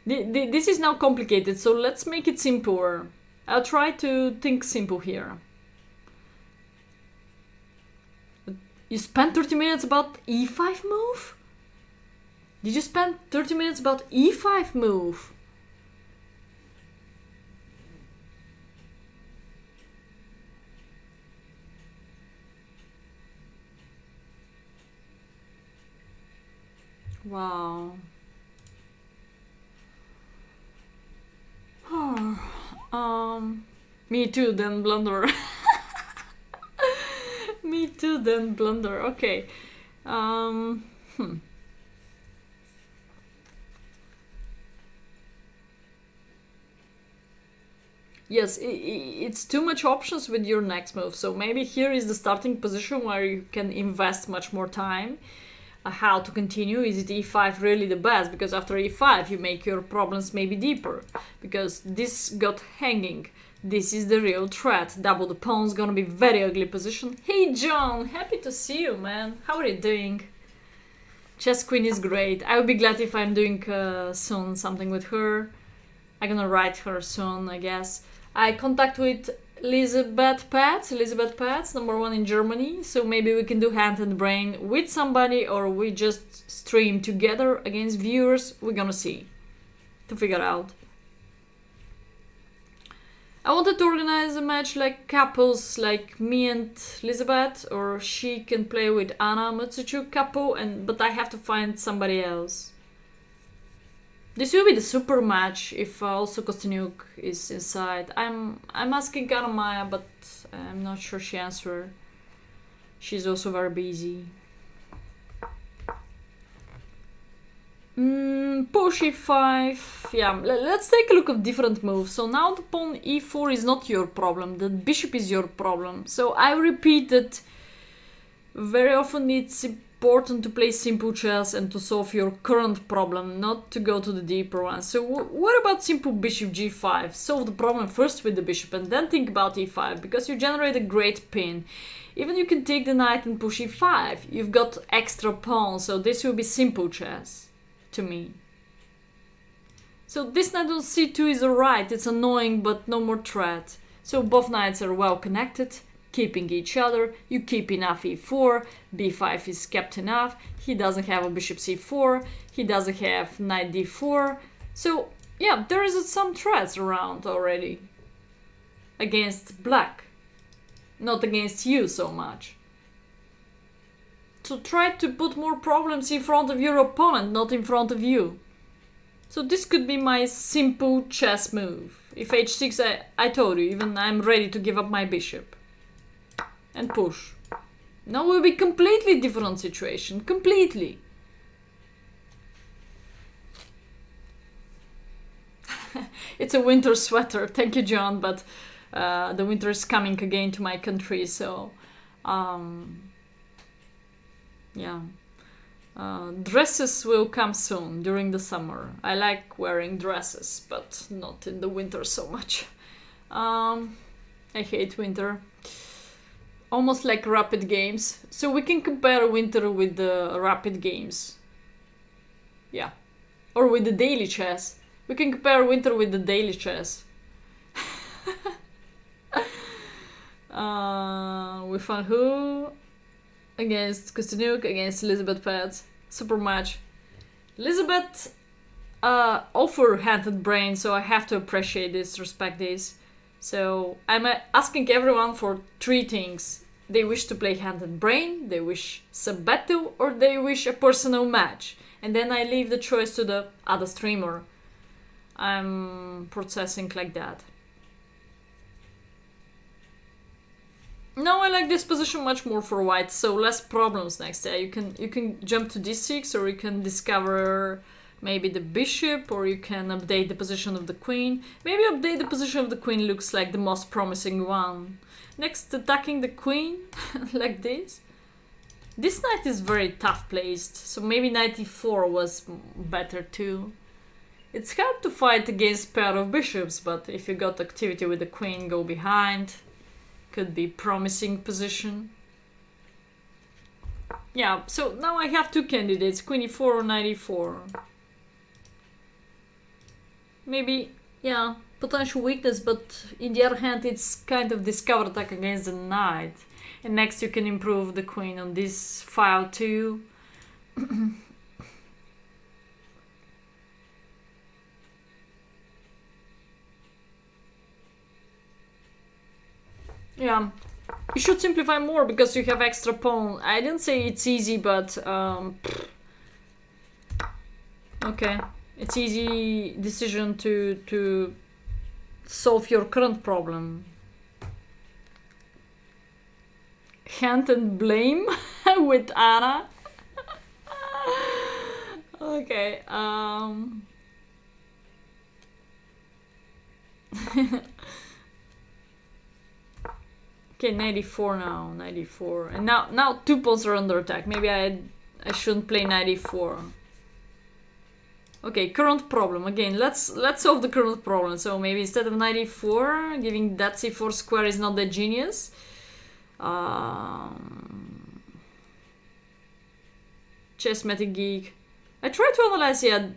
This is now complicated, so let's make it simpler. I'll try to think simple here. You spent 30 minutes about e5 move? Did you spend 30 minutes about e5 move? Wow. Me too, then blunder. Me too, then blunder. Okay. Yes, it's too much options with your next move. So maybe here is the starting position where you can invest much more time. How to continue? Is it e5 really the best? Because after e5 you make your problems maybe deeper, because this got hanging. This is the real threat. Double the pawns, gonna be very ugly position. Hey John, happy to see you, man. How are you doing? Chess Queen is great. I would be glad if I'm doing soon something with her. I'm gonna write her soon, I guess. I contact with Elizabeth Pats, #1 in Germany, so maybe we can do hand and brain with somebody, or we just stream together against viewers. We're gonna see, to figure out. I wanted to organize a match like couples, like me and Elizabeth, or she can play with Anna Matsuchuk couple, but I have to find somebody else. This will be the super match if also Kostyniuk is inside. I'm asking Anna Maya, but I'm not sure she answered. She's also very busy. Push e5. Yeah, let's take a look at different moves. So now the pawn e4 is not your problem. The bishop is your problem. So I repeat that very often it's important to play simple chess and to solve your current problem, not to go to the deeper one. So what about simple bishop g5? Solve the problem first with the bishop and then think about e5, because you generate a great pin. Even you can take the knight and push e5. You've got extra pawns, so this will be simple chess to me. So this knight on c2 is alright, it's annoying but no more threat. So both knights are well connected, keeping each other. You keep enough e4, b5 is kept enough, he doesn't have a bishop c4, he doesn't have knight d4. So yeah, there is some threats around already. Against black. Not against you so much. So try to put more problems in front of your opponent, not in front of you. So this could be my simple chess move. If h6, I told you, even I'm ready to give up my bishop. And push. Now will be completely different situation. Completely. It's a winter sweater. Thank you, John, but the winter is coming again to my country, so yeah. Dresses will come soon during the summer. I like wearing dresses, but not in the winter so much. I hate winter. Almost like rapid games. So we can compare winter with the rapid games. Yeah. Or with the daily chess. We can compare winter with the daily chess. We found who? Against Kostanuk, against Elizabeth Pett. Super match. Elizabeth overhanded brain, so I have to appreciate this, respect this. So I'm asking everyone for 3 things. They wish to play handed brain, they wish sub battle, or they wish a personal match. And then I leave the choice to the other streamer. I'm processing like that. No, I like this position much more for white, so less problems next day. You can jump to d6, or you can discover maybe the bishop, or you can update the position of the queen. Maybe update the position of the queen looks like the most promising one. Next, attacking the queen, like this. This knight is very tough placed, so maybe knight e4 was better too. It's hard to fight against pair of bishops, but if you got activity with the queen, go behind. Could be promising position. Yeah, so now I have 2 candidates, queen e4 or knight e4. Maybe, yeah, potential weakness, but in the other hand it's kind of discovered attack against the knight. And next you can improve the queen on this file too. Yeah, you should simplify more because you have extra pawn. I didn't say it's easy, but okay, it's easy decision to solve your current problem. Hand and blame with Anna. Okay. Okay, 94 now, 94. And now 2 pawns are under attack. Maybe I shouldn't play 94. Okay, current problem. Again, let's solve the current problem. So maybe instead of 94, giving that c4 square is not that genius. Chessmatic Geek. I try to analyze, yeah.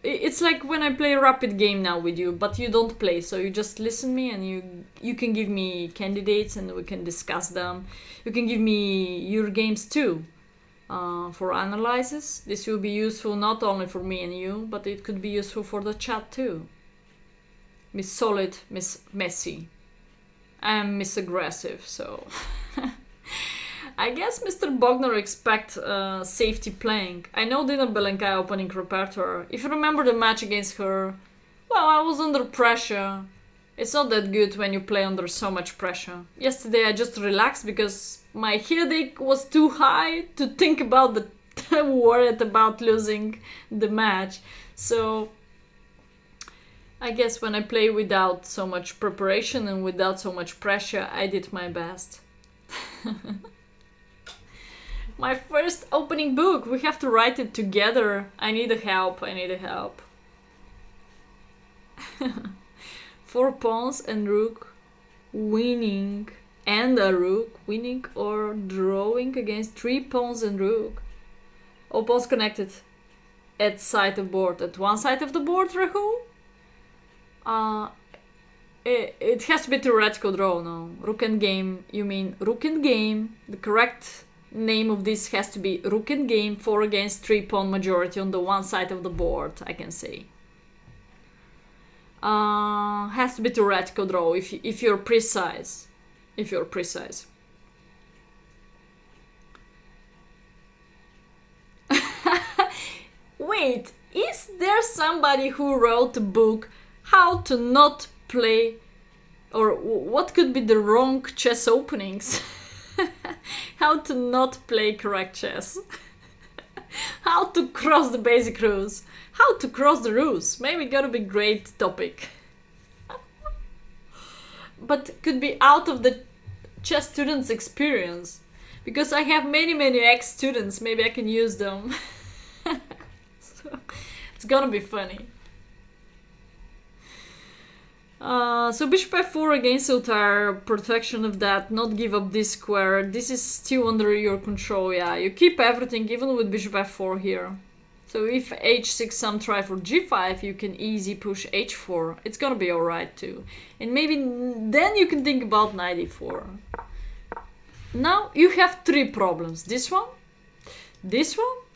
It's like when I play a rapid game now with you, but you don't play, so you just listen me and you can give me candidates and we can discuss them. You can give me your games too for analysis. This will be useful not only for me and you, but it could be useful for the chat too. Miss Solid, Miss Messy. I'm Miss Aggressive, so... I guess Mr. Bogner expect safety playing. I know Dina Belenkai opening repertoire. If you remember the match against her, well, I was under pressure. It's not that good when you play under so much pressure. Yesterday I just relaxed because my headache was too high to think about the worried about losing the match. So I guess when I play without so much preparation and without so much pressure, I did my best. My first opening book. We have to write it together. I need a help. 4 pawns and rook winning. And a rook winning or drawing against 3 pawns and rook. All pawns connected at side of board. At one side of the board, Rahul? It has to be theoretical draw, no? Rook and game. You mean rook and game. The correct name of this has to be rook and game. 4 against 3 pawn majority on the one side of the board, I can say. Has to be theoretical draw if you're precise. Wait, is there somebody who wrote a book how to not play, or what could be the wrong chess openings? How to not play correct chess? How to cross the basic rules? How to cross the rules? Maybe gonna be great topic. But could be out of the chess students' experience. Because I have many ex-students, maybe I can use them. So, it's gonna be funny. So bishop f4 against Sultar, protection of that, not give up this square. This is still under your control, yeah. You keep everything, even with bishop f4 here. So if h6 some try for g5, you can easy push h4. It's gonna be alright too. And maybe then you can think about knight e4. Now you have 3 problems. This one,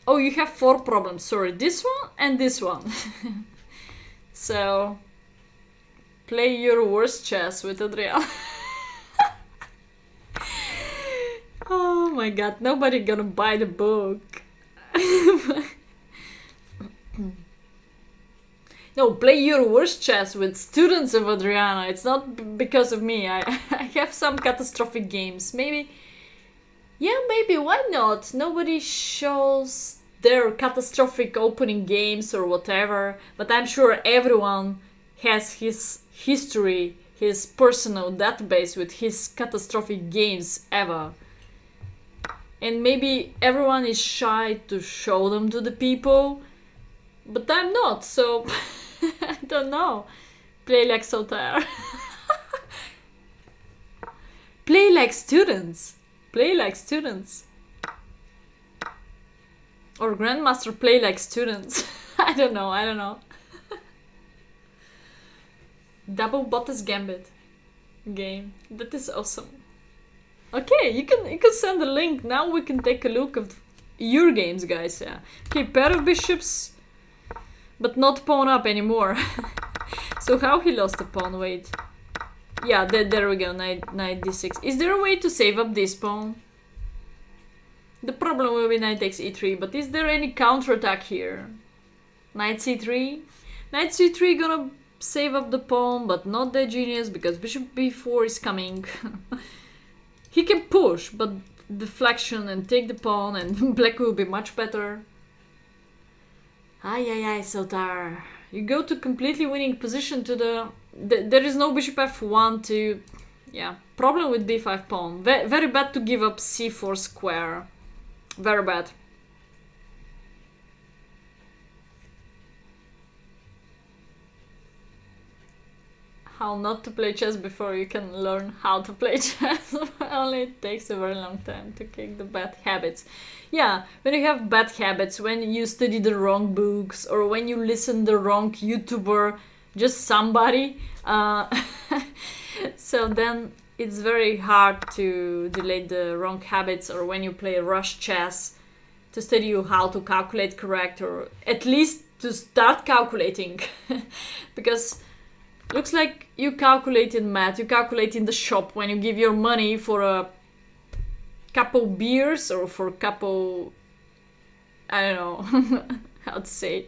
oh, you have 4 problems, sorry. This one and this one. So play your worst chess with Adrian. Oh my god, nobody gonna buy the book. No, play your worst chess with students of Adriana. It's not because of me. I have some catastrophic games. Maybe, why not? Nobody shows their catastrophic opening games or whatever. But I'm sure everyone has his history, his personal database with his catastrophic games ever. And maybe everyone is shy to show them to the people. But I'm not, so I don't know. Play like Sotar. Play like students. Or Grandmaster play like students. I don't know. Double Bottas Gambit game. That is awesome. Okay, you can send a link. Now we can take a look at your games, guys. Yeah. Okay, pair of bishops, but not pawn up anymore. So how he lost the pawn? Wait. Yeah, there we go. Knight d6. Is there a way to save up this pawn? The problem will be knight takes e3, but is there any counterattack here? Knight c3? Knight c3 gonna save up the pawn, but not that genius because bishop b4 is coming. He can push, but deflection and take the pawn, and black will be much better. Ay, Sotar. You go to completely winning position to the... There is no bishop f1 to... Yeah, problem with b5 pawn. Very bad to give up c4 square. Very bad. How not to play chess before you can learn how to play chess. Only it takes a very long time to kick the bad habits. Yeah, when you have bad habits, when you study the wrong books, or when you listen the wrong YouTuber, just somebody, so then it's very hard to delete the wrong habits, or when you play rush chess, to study you how to calculate correct, or at least to start calculating. Because looks like you calculate in math, you calculate in the shop when you give your money for a couple beers or for a couple, I don't know how to say.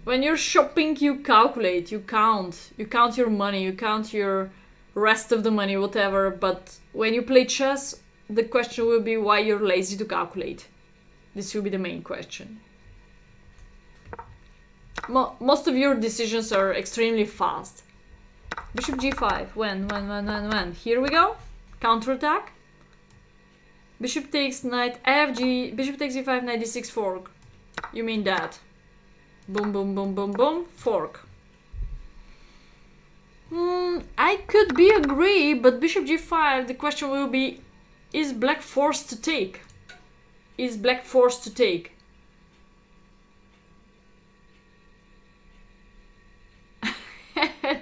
When you're shopping, you calculate, you count your money, you count your rest of the money, whatever. But when you play chess, the question will be why you're lazy to calculate. This will be the main question. Most of your decisions are extremely fast. Bishop g5. When? Here we go. Counterattack. Bishop takes knight fg. Bishop takes e5, knight d6 fork. You mean that? Boom, boom, boom, boom, boom. Fork. I could be agree, but bishop g5, the question will be, is black forced to take? Is black forced to take?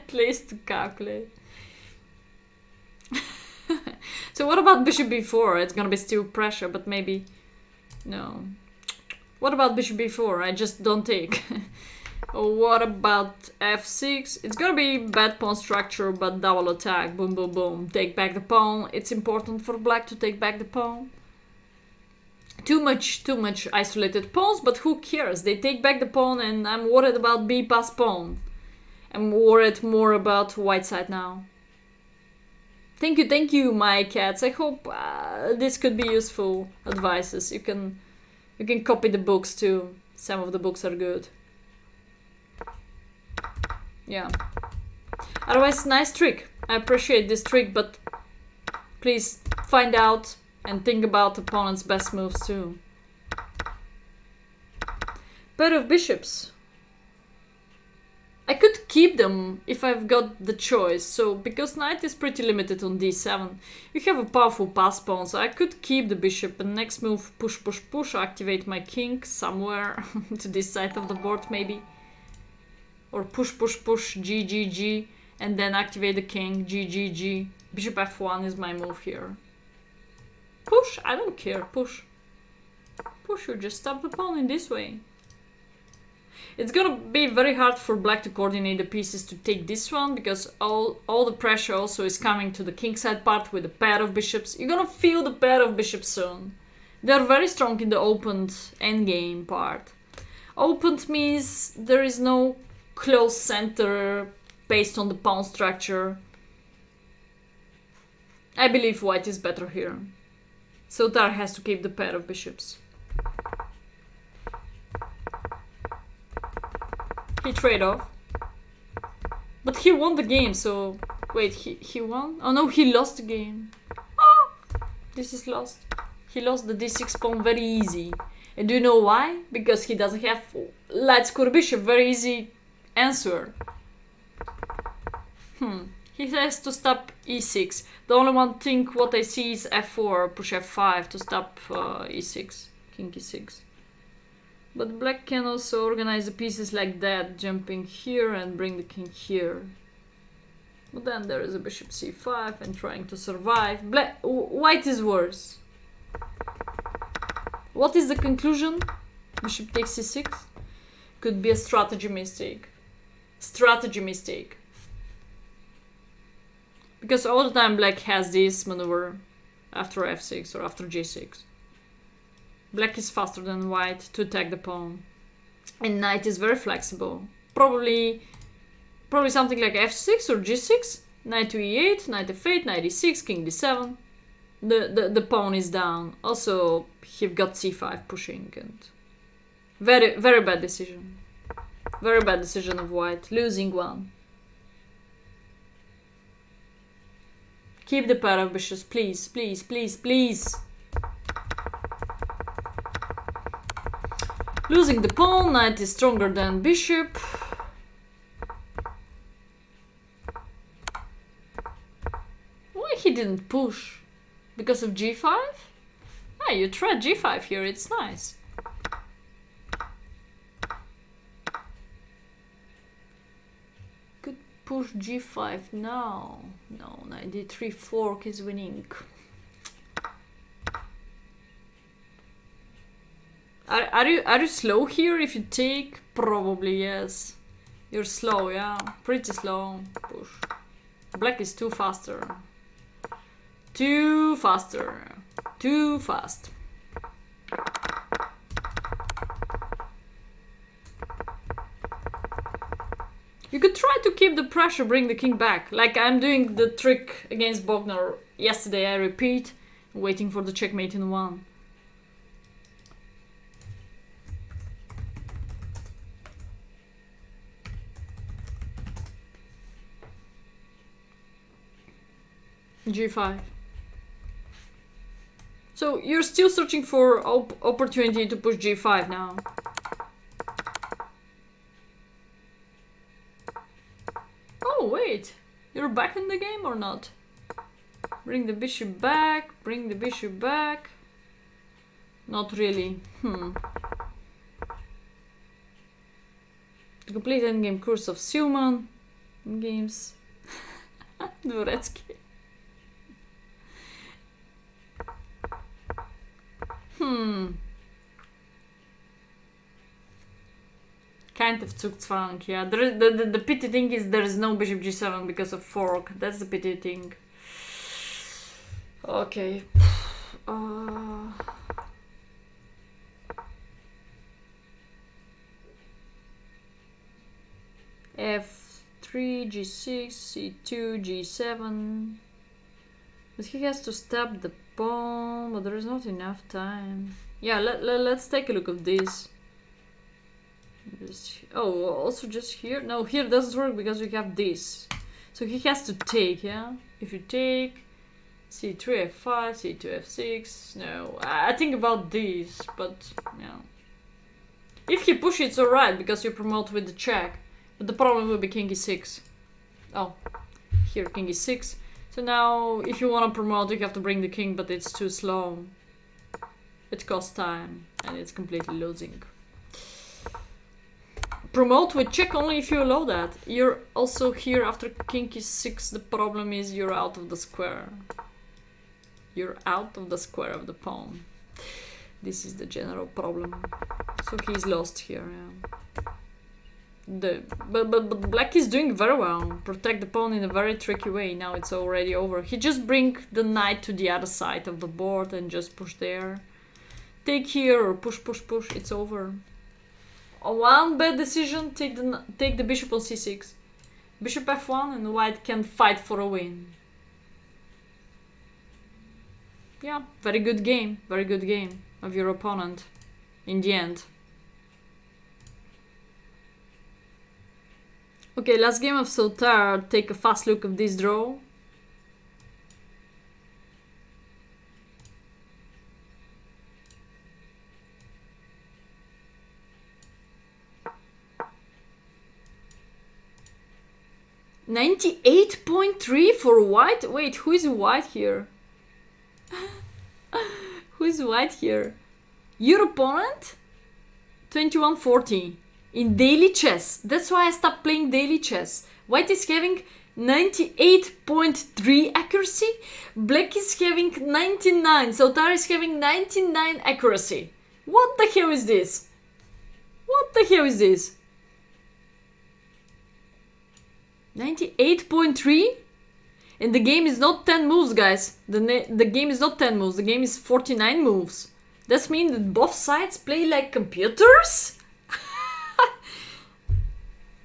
Place to calculate. So what about bishop b4? It's gonna be still pressure, but maybe... No. What about bishop b4? I just don't take. Or what about f6? It's gonna be bad pawn structure, but double attack. Boom, boom, boom. Take back the pawn. It's important for black to take back the pawn. Too much isolated pawns, but who cares? They take back the pawn and I'm worried about b pass pawn. I'm worried more about white side now. Thank you, my cats. I hope this could be useful advices. You can copy the books too. Some of the books are good. Yeah. Otherwise, nice trick. I appreciate this trick, but please find out and think about opponent's best moves too. Pair of bishops. I could keep them if I've got the choice, so because knight is pretty limited on d7, you have a powerful pass pawn, so I could keep the bishop and next move push, push, push, activate my king somewhere to this side of the board maybe. Or push, push, push, g, g, g, and then activate the king, g, g, g. Bishop f1 is my move here. Push, I don't care, push. Push, you just stop the pawn in this way. It's gonna be very hard for black to coordinate the pieces to take this one, because all the pressure also is coming to the kingside part with the pair of bishops. You're gonna feel the pair of bishops soon. They're very strong in the opened endgame part. Opened means there is no close center based on the pawn structure. I believe white is better here. So Tar has to keep the pair of bishops. He trade off. But he won the game, so... Wait, he won? Oh no, he lost the game. Oh, this is lost. He lost the d6 pawn very easy. And do you know why? Because he doesn't have light square bishop. Very easy answer. He has to stop e6. The only one thing what I see is f4, push f5 to stop e6, king e6. But black can also organize the pieces like that, jumping here and bring the king here. But then there is a bishop c5 and trying to survive. White is worse. What is the conclusion? Bishop takes c6? Could be a strategy mistake. Strategy mistake. Because all the time black has this maneuver after f6 or after g6. Black is faster than white to attack the pawn. And knight is very flexible. Probably something like f6 or g6. Knight to e8, knight f8, knight e6, king d7. The pawn is down. Also, he got c5 pushing and... Very, very bad decision. Very bad decision of white. Losing one. Keep the pair of bishops, please, please, please, please. Losing the pawn, knight is stronger than bishop. Why he didn't push? Because of g5? Ah, you tried g5 here, it's nice. Could push g5 now. No, knight d3 fork is winning. Are you slow here if you take? Probably yes. You're slow, yeah. Pretty slow. Push. Black is too faster. Too faster. Too fast. You could try to keep the pressure, bring the king back. Like I'm doing the trick against Bogner yesterday, I repeat. Waiting for the checkmate in one. G5. So you're still searching for opportunity to push G5 now. Oh wait, you're back in the game or not? Bring the bishop back, bring the bishop back. Not really. The complete endgame course of Silman. Games. Dvoretsky. Kind of Zugzwang, yeah. The pity thing is there is no bishop g7 because of fork. That's the pity thing. Okay. F3, g6, c2, g7. But he has to stab the pawn, but there is not enough time. Yeah, let's take a look at this. Oh, also just here? No, here doesn't work because we have this. So he has to take, yeah? If you take c3, f5, c2, f6. No, I think about this, but yeah. If he pushes, it's alright because you promote with the check. But the problem will be king e6. Oh, here king e6. So now, if you want to promote, you have to bring the king, but it's too slow. It costs time, and it's completely losing. Promote with check only if you allow that. You're also here after king e6. The problem is you're out of the square. You're out of the square of the pawn. This is the general problem. So he's lost here, yeah. But black is doing very well. Protect the pawn in a very tricky way. Now it's already over. He just bring the knight to the other side of the board and just push there. Take here or push, push, push. It's over. One bad decision. Take the bishop on c6. Bishop f1 and white can fight for a win. Yeah, very good game. Very good game of your opponent in the end. Okay, last game of Sotar. Take a fast look of this draw. $98.3 for white? Wait, who is white here? Who is white here? Your opponent? 2140. In daily chess. That's why I stopped playing daily chess. White is having 98.3 accuracy. Black is having 99. So Tar is having 99 accuracy. What the hell is this? What the hell is this? 98.3? And the game is not 10 moves, guys. The game is not 10 moves. The game is 49 moves. That means that both sides play like computers?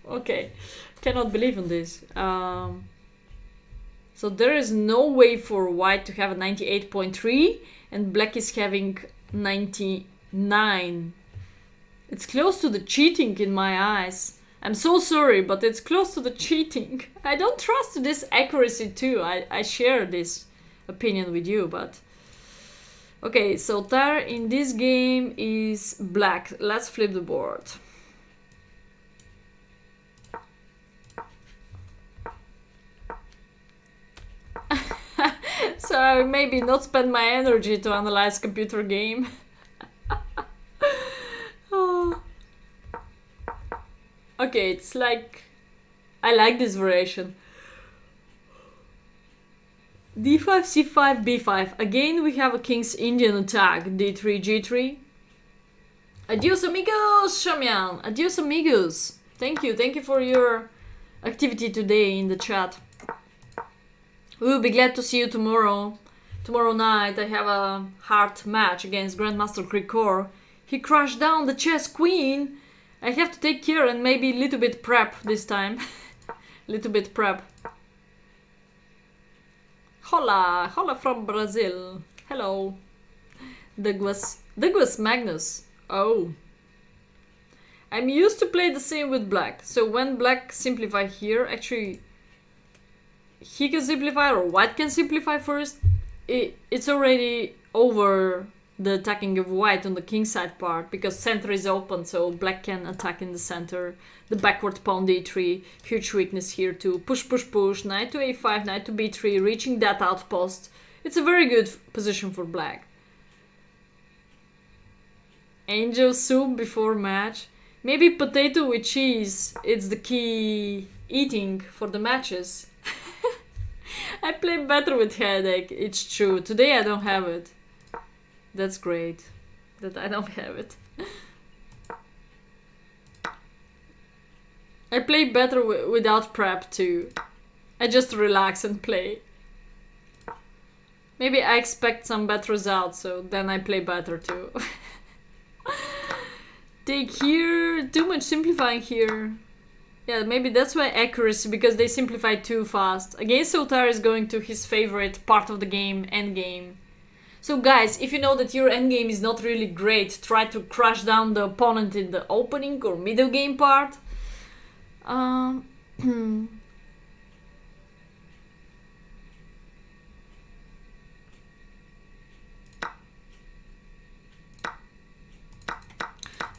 Okay, cannot believe in this. So there is no way for white to have a 98.3 and black is having 99. It's close to the cheating in my eyes. I'm so sorry, but it's close to the cheating. I don't trust this accuracy too. I share this opinion with you, but... Okay, so Tar in this game is black. Let's flip the board. So I maybe not spend my energy to analyze computer game. Oh. Okay, it's like... I like this variation. d5, c5, b5. Again, we have a King's Indian attack. d3, g3. Adios, amigos, Shamian. Adios, amigos. Thank you for your activity today in the chat. We will be glad to see you tomorrow. Tomorrow night I have a hard match against Grandmaster Krikor. He crashed down the chess queen. I have to take care and maybe a little bit prep this time. Little bit prep. Hola, hola from Brazil. Hello. Douglas Magnus. Oh. I'm used to play the same with black. So when black simplify here, actually he can simplify or white can simplify first, it's already over the attacking of white on the king side part, because center is open, so black can attack in the center. The backward pawn d3, huge weakness here too. Push, push, push, knight to a5, knight to b3, reaching that outpost. It's a very good position for black. Angel soup before match. Maybe potato with cheese. It's the key eating for the matches. I play better with headache. It's true. Today I don't have it. That's great. That I don't have it. I play better without prep too. I just relax and play. Maybe I expect some bad results, so then I play better too. Take here. Too much simplifying here. Yeah, maybe that's why accuracy, because they simplify too fast. Again, Sultar is going to his favorite part of the game, endgame. So guys, if you know that your endgame is not really great, try to crush down the opponent in the opening or middle game part.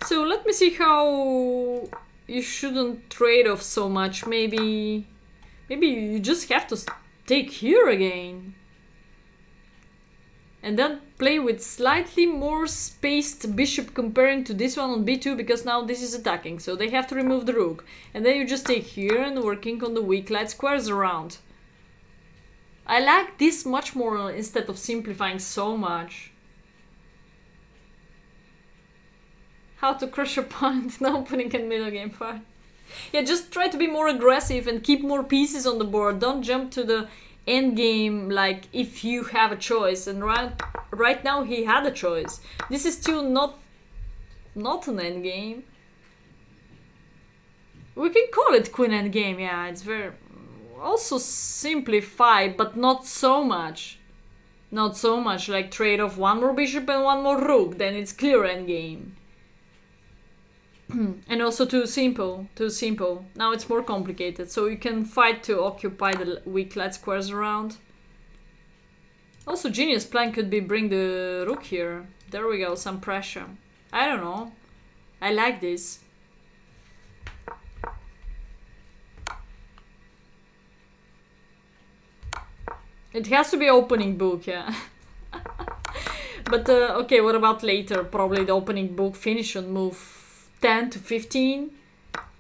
So let me see how you shouldn't trade off so much. Maybe you just have to take here again. And then play with slightly more spaced bishop comparing to this one on b2, because now this is attacking, so they have to remove the rook. And then you just take here and working on the weak light squares around. I like this much more instead of simplifying so much. How to crush your opponent in the opening and middle game part. Yeah, just try to be more aggressive and keep more pieces on the board. Don't jump to the end game like if you have a choice. And right now he had a choice. This is still not an end game. We can call it queen end game. Yeah, it's very also simplified, but not so much. Not so much like trade off one more bishop and one more rook. Then it's clear end game. And also too simple. Now it's more complicated, so you can fight to occupy the weak light squares around. Also genius plan could be bring the rook here. There we go, some pressure. I don't know. I like this. It has to be opening book, yeah. But okay, what about later? Probably the opening book finish on move 10 to 15,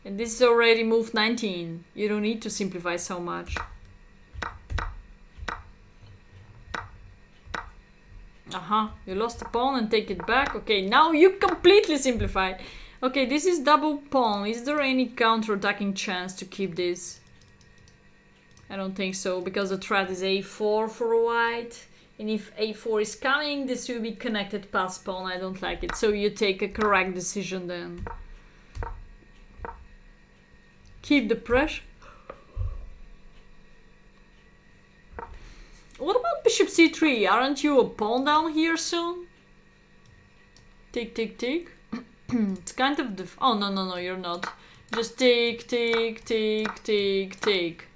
and this is already move 19. You don't need to simplify so much. You lost the pawn and take it back. Okay, now you completely simplify. Okay, this is double pawn. Is there any counter-attacking chance to keep this? I don't think so, because the threat is a4 for white. And if a4 is coming, this will be connected past pawn. I don't like it. So you take a correct decision then. Keep the pressure. What about bishop c3? Aren't you a pawn down here soon? Take, take, take. It's kind of oh, no, you're not. Just take, take, take, take, take.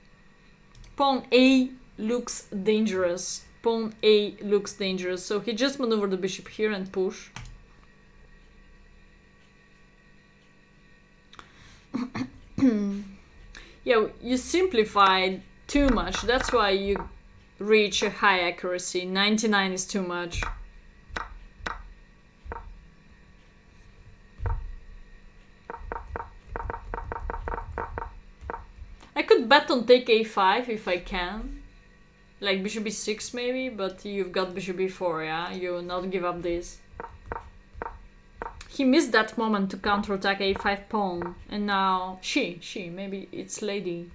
Pawn a looks dangerous. Pawn a looks dangerous, so he just maneuvered the bishop here and push. Yeah, you simplified too much. That's why you reach a high accuracy. 99 is too much. I could bet on take a5 if I can. Like bishop e6 maybe, but you've got bishop e4, yeah? You will not give up this. He missed that moment to counterattack a5 pawn. And now she, maybe it's lady.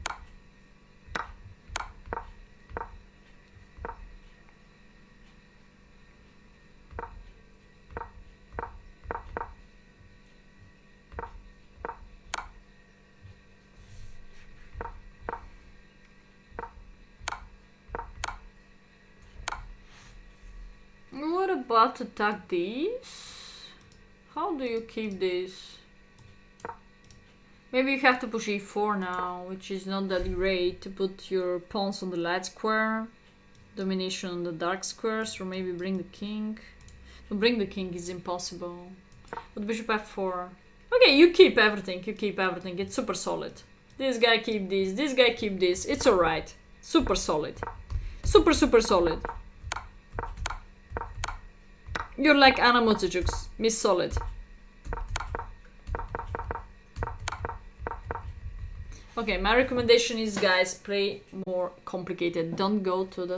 What about attack these? How do you keep this? Maybe you have to push e4 now, which is not that great, to put your pawns on the light square, domination on the dark squares, or maybe bring the king. To bring the king is impossible. But bishop f4. Okay, you keep everything, it's super solid. This guy keep this guy keep this, it's alright. Super solid. Super solid. You're like Anna Mutsuchuk's, Miss Solid. Okay, my recommendation is, guys, play more complicated. Don't go to the